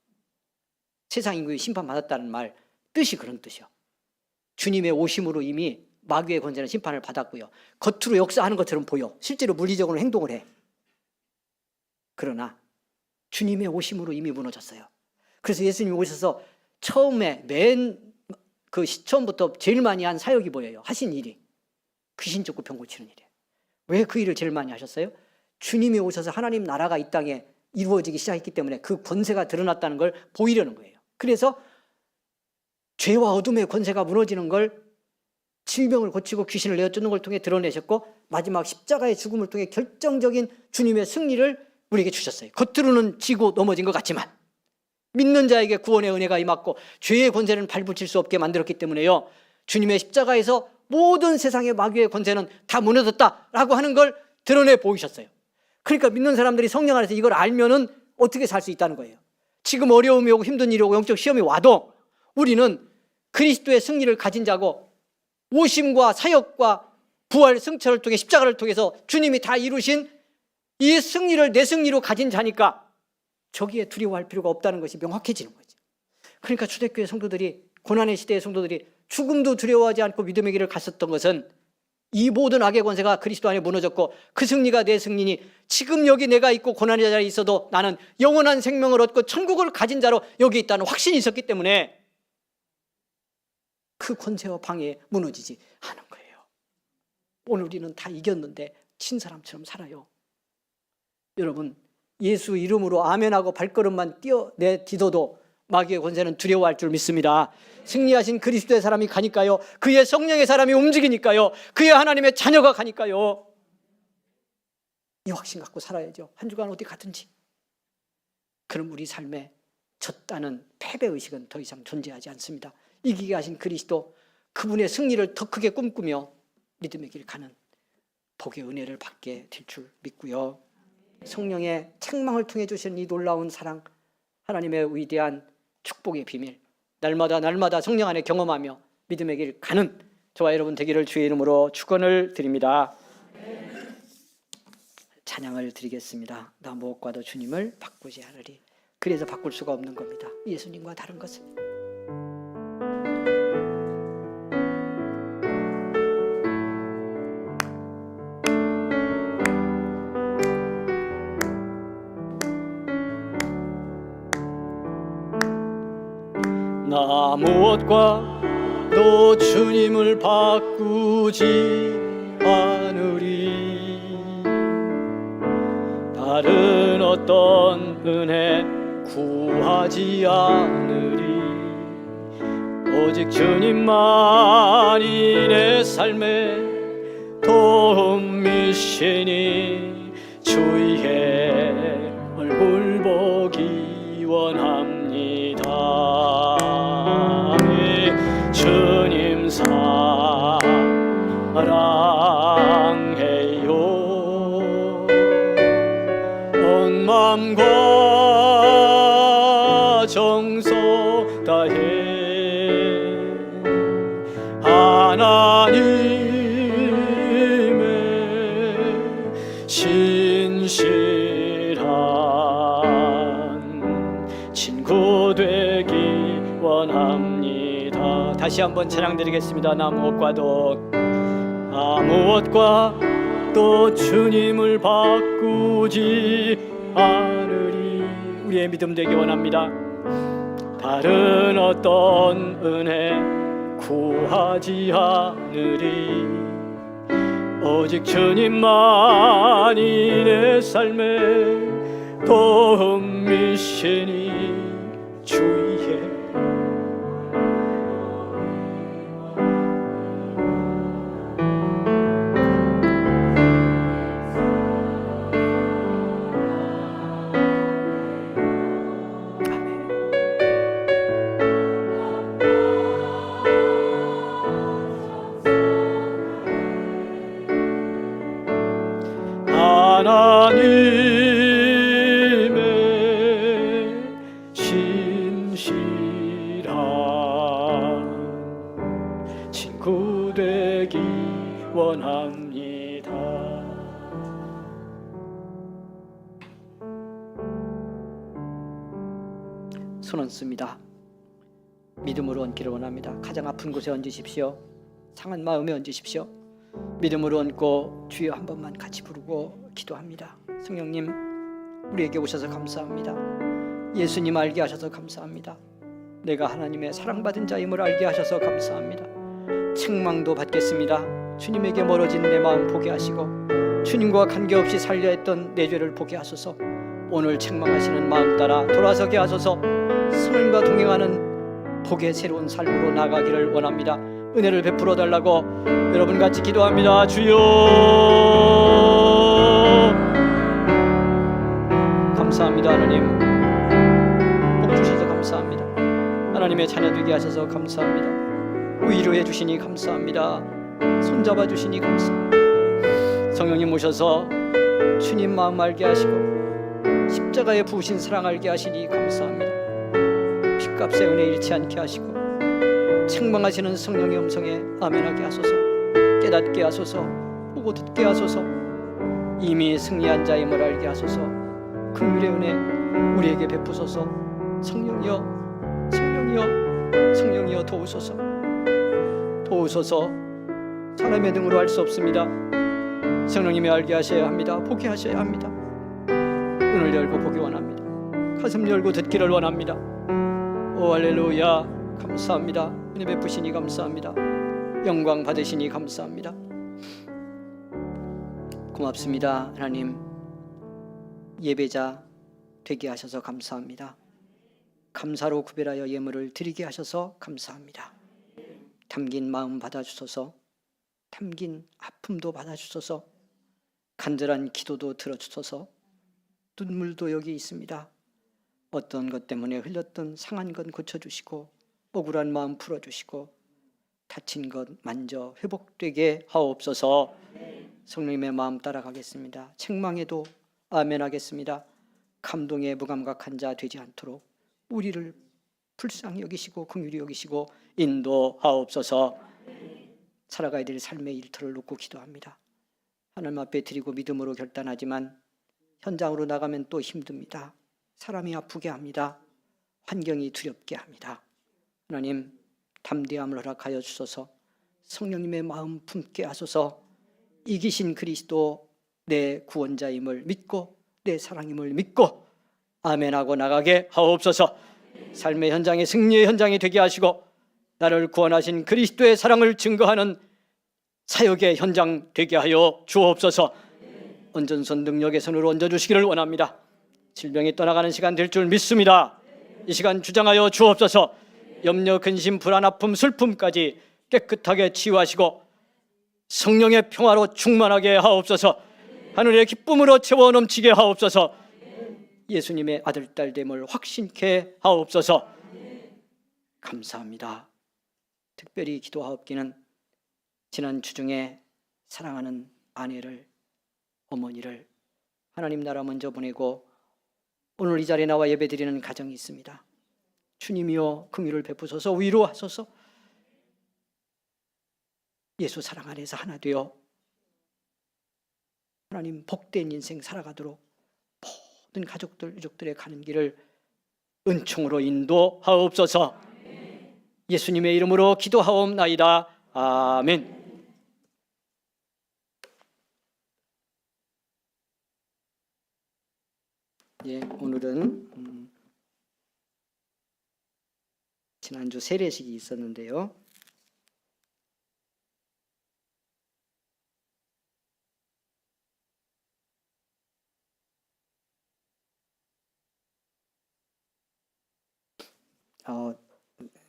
세상 인구에 심판받았다는 말 뜻이 그런 뜻이요. 주님의 오심으로 이미 마귀의 권세는 심판을 받았고요. 겉으로 역사하는 것처럼 보여. 실제로 물리적으로 행동을 해. 그러나 주님의 오심으로 이미 무너졌어요. 그래서 예수님이 오셔서 처음에 처음부터 제일 많이 한 사역이 뭐예요? 하신 일이 귀신 쫓고 병 고치는 일이에요. 왜 그 일을 제일 많이 하셨어요? 주님이 오셔서 하나님 나라가 이 땅에 이루어지기 시작했기 때문에 그 권세가 드러났다는 걸 보이려는 거예요. 그래서 죄와 어둠의 권세가 무너지는 걸, 질병을 고치고 귀신을 내어쫓는 걸 통해 드러내셨고, 마지막 십자가의 죽음을 통해 결정적인 주님의 승리를 우리에게 주셨어요. 겉으로는 지고 넘어진 것 같지만 믿는 자에게 구원의 은혜가 임했고 죄의 권세는 발붙일 수 없게 만들었기 때문에요, 주님의 십자가에서 모든 세상의 마귀의 권세는 다 무너졌다라고 하는 걸 드러내 보이셨어요. 그러니까 믿는 사람들이 성령 안에서 이걸 알면은 어떻게 살 수 있다는 거예요. 지금 어려움이 오고 힘든 일이 오고 영적 시험이 와도 우리는 그리스도의 승리를 가진 자고, 오심과 사역과 부활 승천을 통해 십자가를 통해서 주님이 다 이루신 이 승리를 내 승리로 가진 자니까 저기에 두려워할 필요가 없다는 것이 명확해지는 거죠. 그러니까 초대교회 성도들이, 고난의 시대의 성도들이 죽음도 두려워하지 않고 믿음의 길을 갔었던 것은 이 모든 악의 권세가 그리스도 안에 무너졌고 그 승리가 내 승리니 지금 여기 내가 있고 고난의 자리에 있어도 나는 영원한 생명을 얻고 천국을 가진 자로 여기 있다는 확신이 있었기 때문에 그 권세와 방해에 무너지지 않은 거예요. 오늘 우리는 다 이겼는데 친 사람처럼 살아요. 여러분, 예수 이름으로 아멘하고 발걸음만 내딛어도 마귀의 권세는 두려워할 줄 믿습니다. 승리하신 그리스도의 사람이 가니까요, 그의 성령의 사람이 움직이니까요, 그의 하나님의 자녀가 가니까요, 이 확신 갖고 살아야죠. 한 주간 어디 가든지. 그럼 우리 삶에 졌다는 패배의식은 더 이상 존재하지 않습니다. 이기게 하신 그리스도, 그분의 승리를 더 크게 꿈꾸며 믿음의 길 가는 복의 은혜를 받게 될 줄 믿고요, 성령의 책망을 통해 주신 이 놀라운 사랑, 하나님의 위대한 축복의 비밀, 날마다 성령 안에 경험하며 믿음의 길 가는 저와 여러분 되기를 주의 이름으로 축원을 드립니다. 찬양을 드리겠습니다. 나 무엇과도 주님을 바꾸지 않으리. 그래서 바꿀 수가 없는 겁니다. 예수님과 다른 것은. 나 무엇과도 주님을 바꾸지 않으리. 다른 어떤 은혜 구하지 않으리. 오직 주님만이 내 삶의 도움이시니 주의 얼굴 보기 원합니다. 주님 사랑해요. 온 마음과 정성 다해 하나님의 신실한 친구 되기 원합니다. 다시 한번 찬양드리겠습니다. 나 무엇과도 주님을 바꾸지 않으리. 우리의 믿음 되기 원합니다. 다른 어떤 은혜 구하지 않으리. 오직 주님만이 내 삶의 도움이시니 주의 손 얹습니다. 믿음으로 얹기를 원합니다. 가장 아픈 곳에 얹으십시오. 상한 마음에 얹으십시오. 믿음으로 얹고 주여 한 번만 같이 부르고 기도합니다. 성령님, 우리에게 오셔서 감사합니다. 예수님 알게 하셔서 감사합니다. 내가 하나님의 사랑받은 자임을 알게 하셔서 감사합니다. 책망도 받겠습니다. 주님에게 멀어진 내 마음 보게 하시고 주님과 관계없이 살려 했던 내 죄를 보게 하소서. 오늘 책망하시는 마음 따라 돌아서게 하소서. 성령과 동행하는 복의 새로운 삶으로 나가기를 원합니다. 은혜를 베풀어 달라고 여러분 같이 기도합니다. 주여, 감사합니다. 하나님, 복 주셔서 감사합니다. 하나님의 자녀 되게 하셔서 감사합니다. 위로해 주시니 감사합니다. 손잡아 주시니 감사합니다. 성령님 오셔서 주님 마음 알게 하시고 십자가에 부으신 사랑 알게 하시니 감사합니다. 핏값의 은혜 잃지 않게 하시고 책망하시는 성령의 음성에 아멘하게 하소서. 깨닫게 하소서. 보고 듣게 하소서. 이미 승리한 자임을 알게 하소서. 긍휼의 은혜 우리에게 베푸소서. 성령이여, 성령이여, 성령이여 도우소서. 도우소서. 사람의 능으로 할 수 없습니다. 성령님이 알게 하셔야 합니다. 보게 하셔야 합니다. 눈을 열고 보기 원합니다. 가슴 열고 듣기를 원합니다. 오 할렐루야. 감사합니다. 은혜 베푸시니 감사합니다. 영광 받으시니 감사합니다. 고맙습니다. 하나님, 예배자 되게 하셔서 감사합니다. 감사로 구별하여 예물을 드리게 하셔서 감사합니다. 담긴 마음 받아주소서. 담긴 아픔도 받아주소서. 간절한 기도도 들어주소서. 눈물도 여기 있습니다. 어떤 것 때문에 흘렸던 상한 건 고쳐주시고 억울한 마음 풀어주시고 다친 것 만져 회복되게 하옵소서. 성령님의 마음 따라가겠습니다. 책망에도 아멘 하겠습니다. 감동에 무감각한 자 되지 않도록 우리를 불쌍히 여기시고 긍휼히 여기시고 인도하옵소서. 살아가야 될 삶의 일터를 놓고 기도합니다. 하나님 앞에 드리고 믿음으로 결단하지만 현장으로 나가면 또 힘듭니다. 사람이 아프게 합니다. 환경이 두렵게 합니다. 하나님, 담대함을 허락하여 주소서. 성령님의 마음 품게 하소서. 이기신 그리스도 내 구원자임을 믿고 내 사랑임을 믿고 아멘하고 나가게 하옵소서. 삶의 현장이 승리의 현장이 되게 하시고 나를 구원하신 그리스도의 사랑을 증거하는 사역의 현장 되게 하여 주옵소서. 온전선 능력의 손으로 얹어주시기를 원합니다. 질병이 떠나가는 시간 될 줄 믿습니다. 이 시간 주장하여 주옵소서. 염려, 근심, 불안, 아픔, 슬픔까지 깨끗하게 치유하시고 성령의 평화로 충만하게 하옵소서. 하늘의 기쁨으로 채워 넘치게 하옵소서. 예수님의 아들, 딸 됨을 확신케 하옵소서. 감사합니다. 특별히 기도하옵기는 지난 주중에 사랑하는 아내를, 어머니를 하나님 나라 먼저 보내고 오늘 이 자리에 나와 예배드리는 가정이 있습니다. 주님이여 긍휼을 베푸소서. 위로하소서. 예수 사랑 안에서 하나 되어 하나님 복된 인생 살아가도록 모든 가족들, 유족들의 가는 길을 은총으로 인도하옵소서. 예수님의 이름으로 기도하옵나이다. 아멘. 예, 오늘은 지난주 세례식이 있었는데요.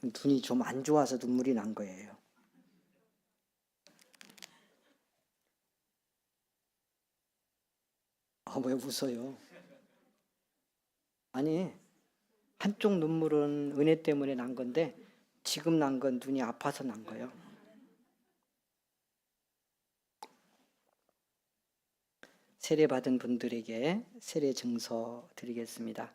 눈이 좀 안 좋아서 눈물이 난 거예요. 왜 웃어요? 아니, 한쪽 눈물은 은혜 때문에 난 건데 지금 난 건 눈이 아파서 난 거예요. 세례 받은 분들에게 세례 증서 드리겠습니다.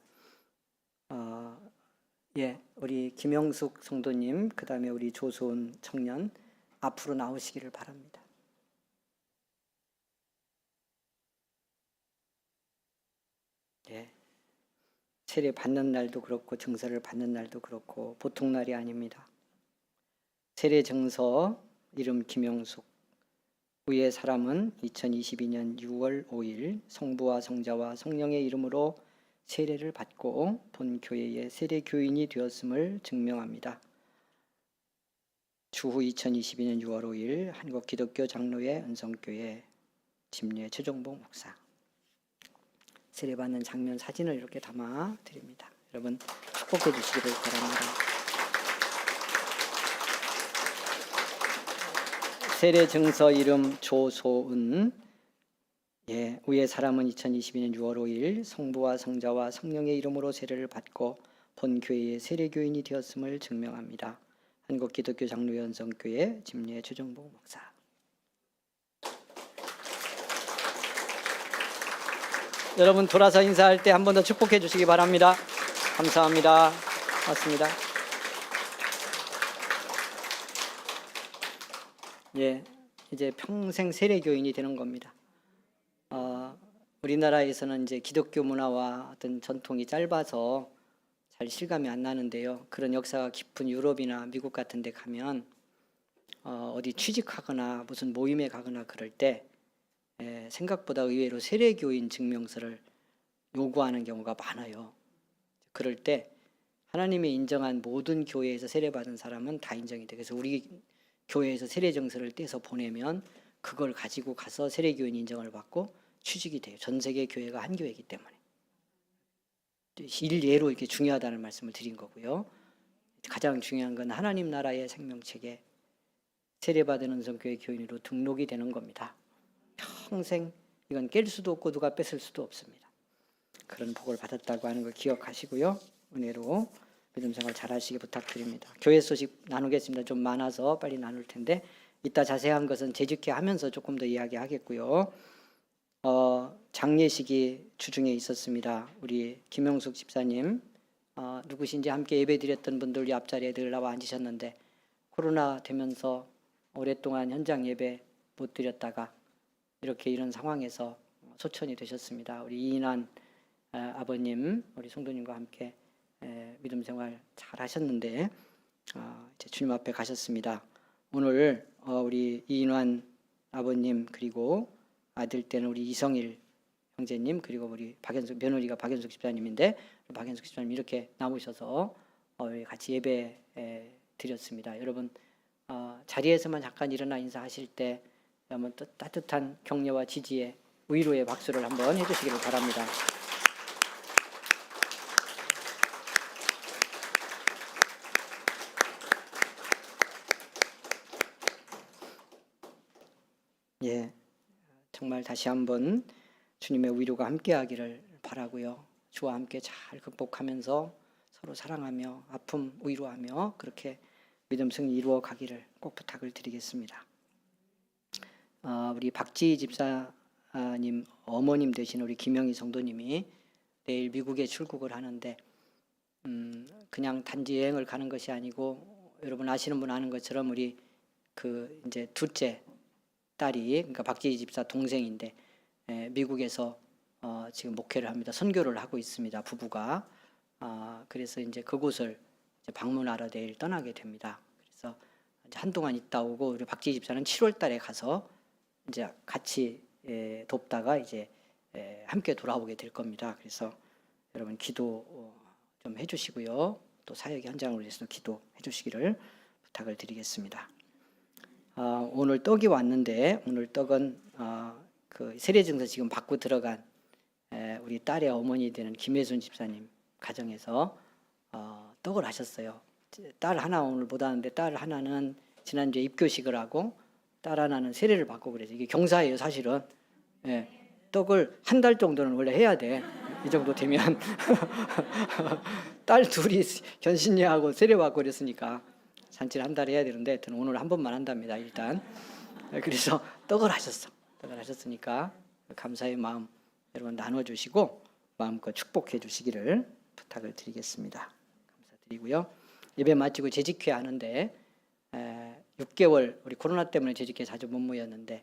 예, 우리 김영숙 성도님, 그 다음에 우리 조소은 청년 앞으로 나오시기를 바랍니다. 예. 세례 받는 날도 그렇고 증서를 받는 날도 그렇고 보통 날이 아닙니다. 세례 증서 이름 김영숙. 후의 사람은 2022년 6월 5일 성부와 성자와 성령의 이름으로 세례를 받고 본 교회의 세례 교인이 되었음을 증명합니다. 주후 2022년 6월 5일 한국 기독교 장로회 은성교회 집례 최종복 목사. 세례받는 장면 사진을 이렇게 담아 드립니다. 여러분 축복해 주시기를 바랍니다. 세례 증서 이름 조소은. 예, 위의 사람은 2022년 6월 5일 성부와 성자와 성령의 이름으로 세례를 받고 본 교회의 세례 교인이 되었음을 증명합니다. 한국 기독교 장로회 은성교회 집례 최종복 목사. 여러분 돌아서 인사할 때 한 번 더 축복해 주시기 바랍니다. 감사합니다. 맞습니다. 예, 이제 평생 세례 교인이 되는 겁니다. 우리나라에서는 이제 기독교 문화와 어떤 전통이 짧아서 잘 실감이 안 나는데요. 그런 역사가 깊은 유럽이나 미국 같은 데 가면 어디 취직하거나 무슨 모임에 가거나 그럴 때 생각보다 의외로 세례교인 증명서를 요구하는 경우가 많아요. 그럴 때 하나님이 인정한 모든 교회에서 세례받은 사람은 다 인정이 돼. 그래서 우리 교회에서 세례 증서를 떼서 보내면 그걸 가지고 가서 세례교인 인정을 받고 취직이 돼요. 전 세계 교회가 한 교회이기 때문에. 일례로 이렇게 중요하다는 말씀을 드린 거고요. 가장 중요한 건 하나님 나라의 생명책에 세례받은 은성교회 교인으로 등록이 되는 겁니다. 평생 이건 깰 수도 없고 누가 뺏을 수도 없습니다. 그런 복을 받았다고 하는 걸 기억하시고요. 은혜로 믿음 생활 잘 하시기 부탁드립니다. 교회 소식 나누겠습니다. 좀 많아서 빨리 나눌 텐데 이따 자세한 것은 재직회 하면서 조금 더 이야기하겠고요. 장례식이 주중에 있었습니다. 우리 김영숙 집사님 누구신지 함께 예배드렸던 분들 앞자리에 늘 나와 앉으셨는데 코로나 되면서 오랫동안 현장 예배 못 드렸다가 이렇게 이런 상황에서 소천이 되셨습니다. 우리 이인환 아버님, 우리 성도님과 함께 믿음 생활 잘 하셨는데 이제 주님 앞에 가셨습니다. 오늘 우리 이인환 아버님 그리고 아들 때는 우리 이성일 형제님 그리고 우리 박현숙 며느리가 박현숙 집사님인데 박현숙 집사님 이렇게 나오셔서 같이 예배 드렸습니다. 여러분 자리에서만 잠깐 일어나 인사하실 때 한번 따뜻한 격려와 지지의 위로의 박수를 한번 해주시기를 바랍니다. 예, 정말 다시 한번 주님의 위로가 함께하기를 바라고요. 주와 함께 잘 극복하면서 서로 사랑하며 아픔 위로하며 그렇게 믿음 승리 이루어 가기를 꼭 부탁을 드리겠습니다. 우리 박지희 집사님 어머님 되신 우리 김영희 성도님이 내일 미국에 출국을 하는데 그냥 단지 여행을 가는 것이 아니고 여러분 아시는 분 아는 것처럼 우리 그 이제 둘째 딸이 그러니까 박지희 집사 동생인데 미국에서 지금 목회를 합니다. 선교를 하고 있습니다. 부부가 그래서 이제 그곳을 이제 방문하러 내일 떠나게 됩니다. 그래서 이제 한동안 있다 오고 우리 박지희 집사는 7월달에 가서 이제 같이 돕다가 이제 함께 돌아오게 될 겁니다. 그래서 여러분 기도 좀 해주시고요. 또 사역 현장을 위해서 기도해 주시기를 부탁을 드리겠습니다. 오늘 떡이 왔는데 오늘 떡은 그 세례증서 지금 받고 들어간 우리 딸의 어머니 되는 김혜순 집사님 가정에서 떡을 하셨어요. 딸 하나 오늘 못 하는데 딸 하나는 지난주에 입교식을 하고 딸 하나는 세례를 받고 그래서 이게 경사예요 사실은. 떡을 한 달 정도는 원래 해야 돼. 이 정도 되면 딸 둘이 견신례하고 세례 받고 그랬으니까 잔치를 한 달 해야 되는데 저는 오늘 한 번만 한답니다. 일단 그래서 떡을 하셨어. 떡을 하셨으니까 감사의 마음 여러분 나눠주시고 마음껏 축복해 주시기를 부탁을 드리겠습니다. 감사드리고요. 예배 마치고 재직회 하는데 6개월 우리 코로나 때문에 재직회 자주 못 모였는데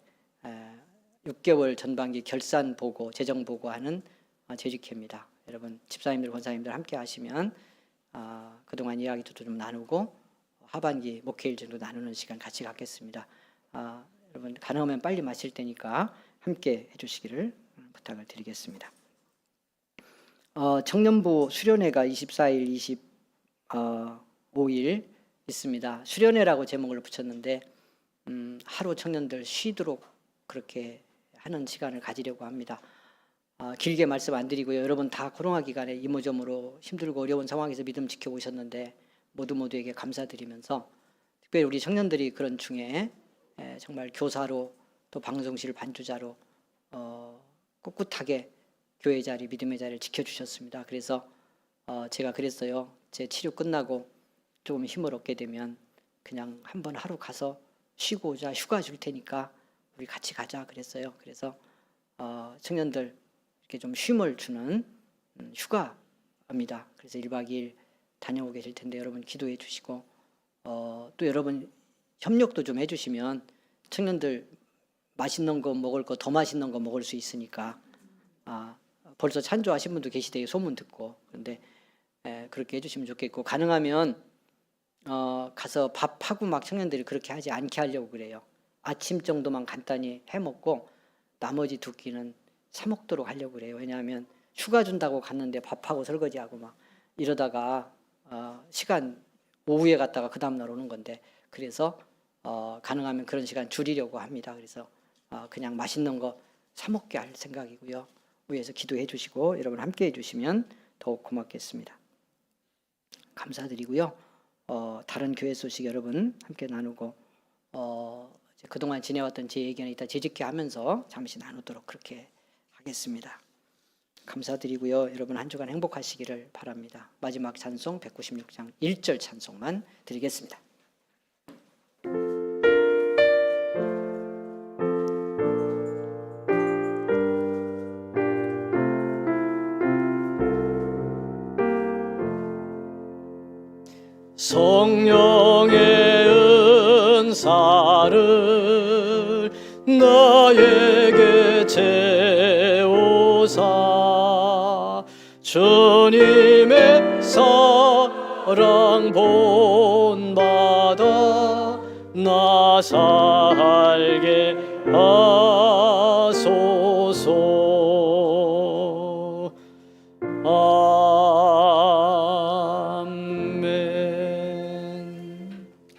6개월 전반기 결산 보고 재정 보고하는 재직회입니다. 여러분 집사님들, 권사님들 함께 하시면 그동안 이야기도 좀 나누고 하반기 목회일 정도 나누는 시간 같이 갖겠습니다. 여러분 가능하면 빨리 마칠 테니까 함께 해주시기를 부탁을 드리겠습니다. 청년부 수련회가 24일, 25일 있습니다. 수련회라고 제목을 붙였는데 하루 청년들 쉬도록 그렇게 하는 시간을 가지려고 합니다. 길게 말씀 안 드리고요. 여러분 다 코로나 기간에 이모저모로 힘들고 어려운 상황에서 믿음 지켜오셨는데 모두에게 감사드리면서 특별히 우리 청년들이 그런 중에 정말 교사로 또 방송실 반주자로 꿋꿋하게 교회 자리, 믿음의 자리를 지켜주셨습니다. 그래서 제가 그랬어요. 제 치료 끝나고 조금 힘을 얻게 되면 그냥 한번 하루 가서 쉬고 오자, 휴가 줄 테니까 우리 같이 가자 그랬어요. 그래서 청년들 이렇게 좀 쉼을 주는 휴가입니다. 그래서 1박 2일 다녀오고 계실 텐데 여러분 기도해 주시고 또 여러분 협력도 좀 해주시면 청년들 맛있는 거 먹을 거 더 맛있는 거 먹을 수 있으니까 벌써 찬조하신 분도 계시대요. 소문 듣고. 그런데 그렇게 해주시면 좋겠고 가능하면 가서 밥하고 막 청년들이 그렇게 하지 않게 하려고 그래요. 아침 정도만 간단히 해먹고 나머지 두 끼는 사 먹도록 하려고 그래요. 왜냐하면 휴가 준다고 갔는데 밥하고 설거지하고 막 이러다가 시간 오후에 갔다가 그 다음날 오는 건데 그래서 가능하면 그런 시간 줄이려고 합니다. 그래서 그냥 맛있는 거 사 먹게 할 생각이고요. 위에서 기도해 주시고 여러분 함께 해주시면 더욱 고맙겠습니다. 감사드리고요. 다른 교회 소식 여러분 함께 나누고 그동안 지내왔던 제 얘기는 이따 재직해 하면서 잠시 나누도록 그렇게 하겠습니다. 감사드리고요. 여러분 한 주간 행복하시기를 바랍니다. 마지막 찬송 196장 1절 찬송만 드리겠습니다. 성령의 은사를 나에게 채우사 주님의 사랑 본받아 나 살게 하소서.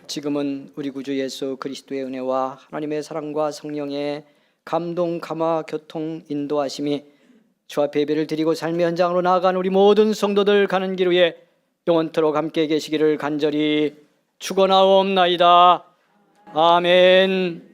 지금은 우리 구주 예수 그리스도의 은혜와 하나님의 사랑과 성령의 감동, 감화, 교통, 인도하심이 주 앞에 예배를 드리고 삶의 현장으로 나아간 우리 모든 성도들 가는 길 위에 영원토록 함께 계시기를 간절히 축원하옵나이다. 아멘.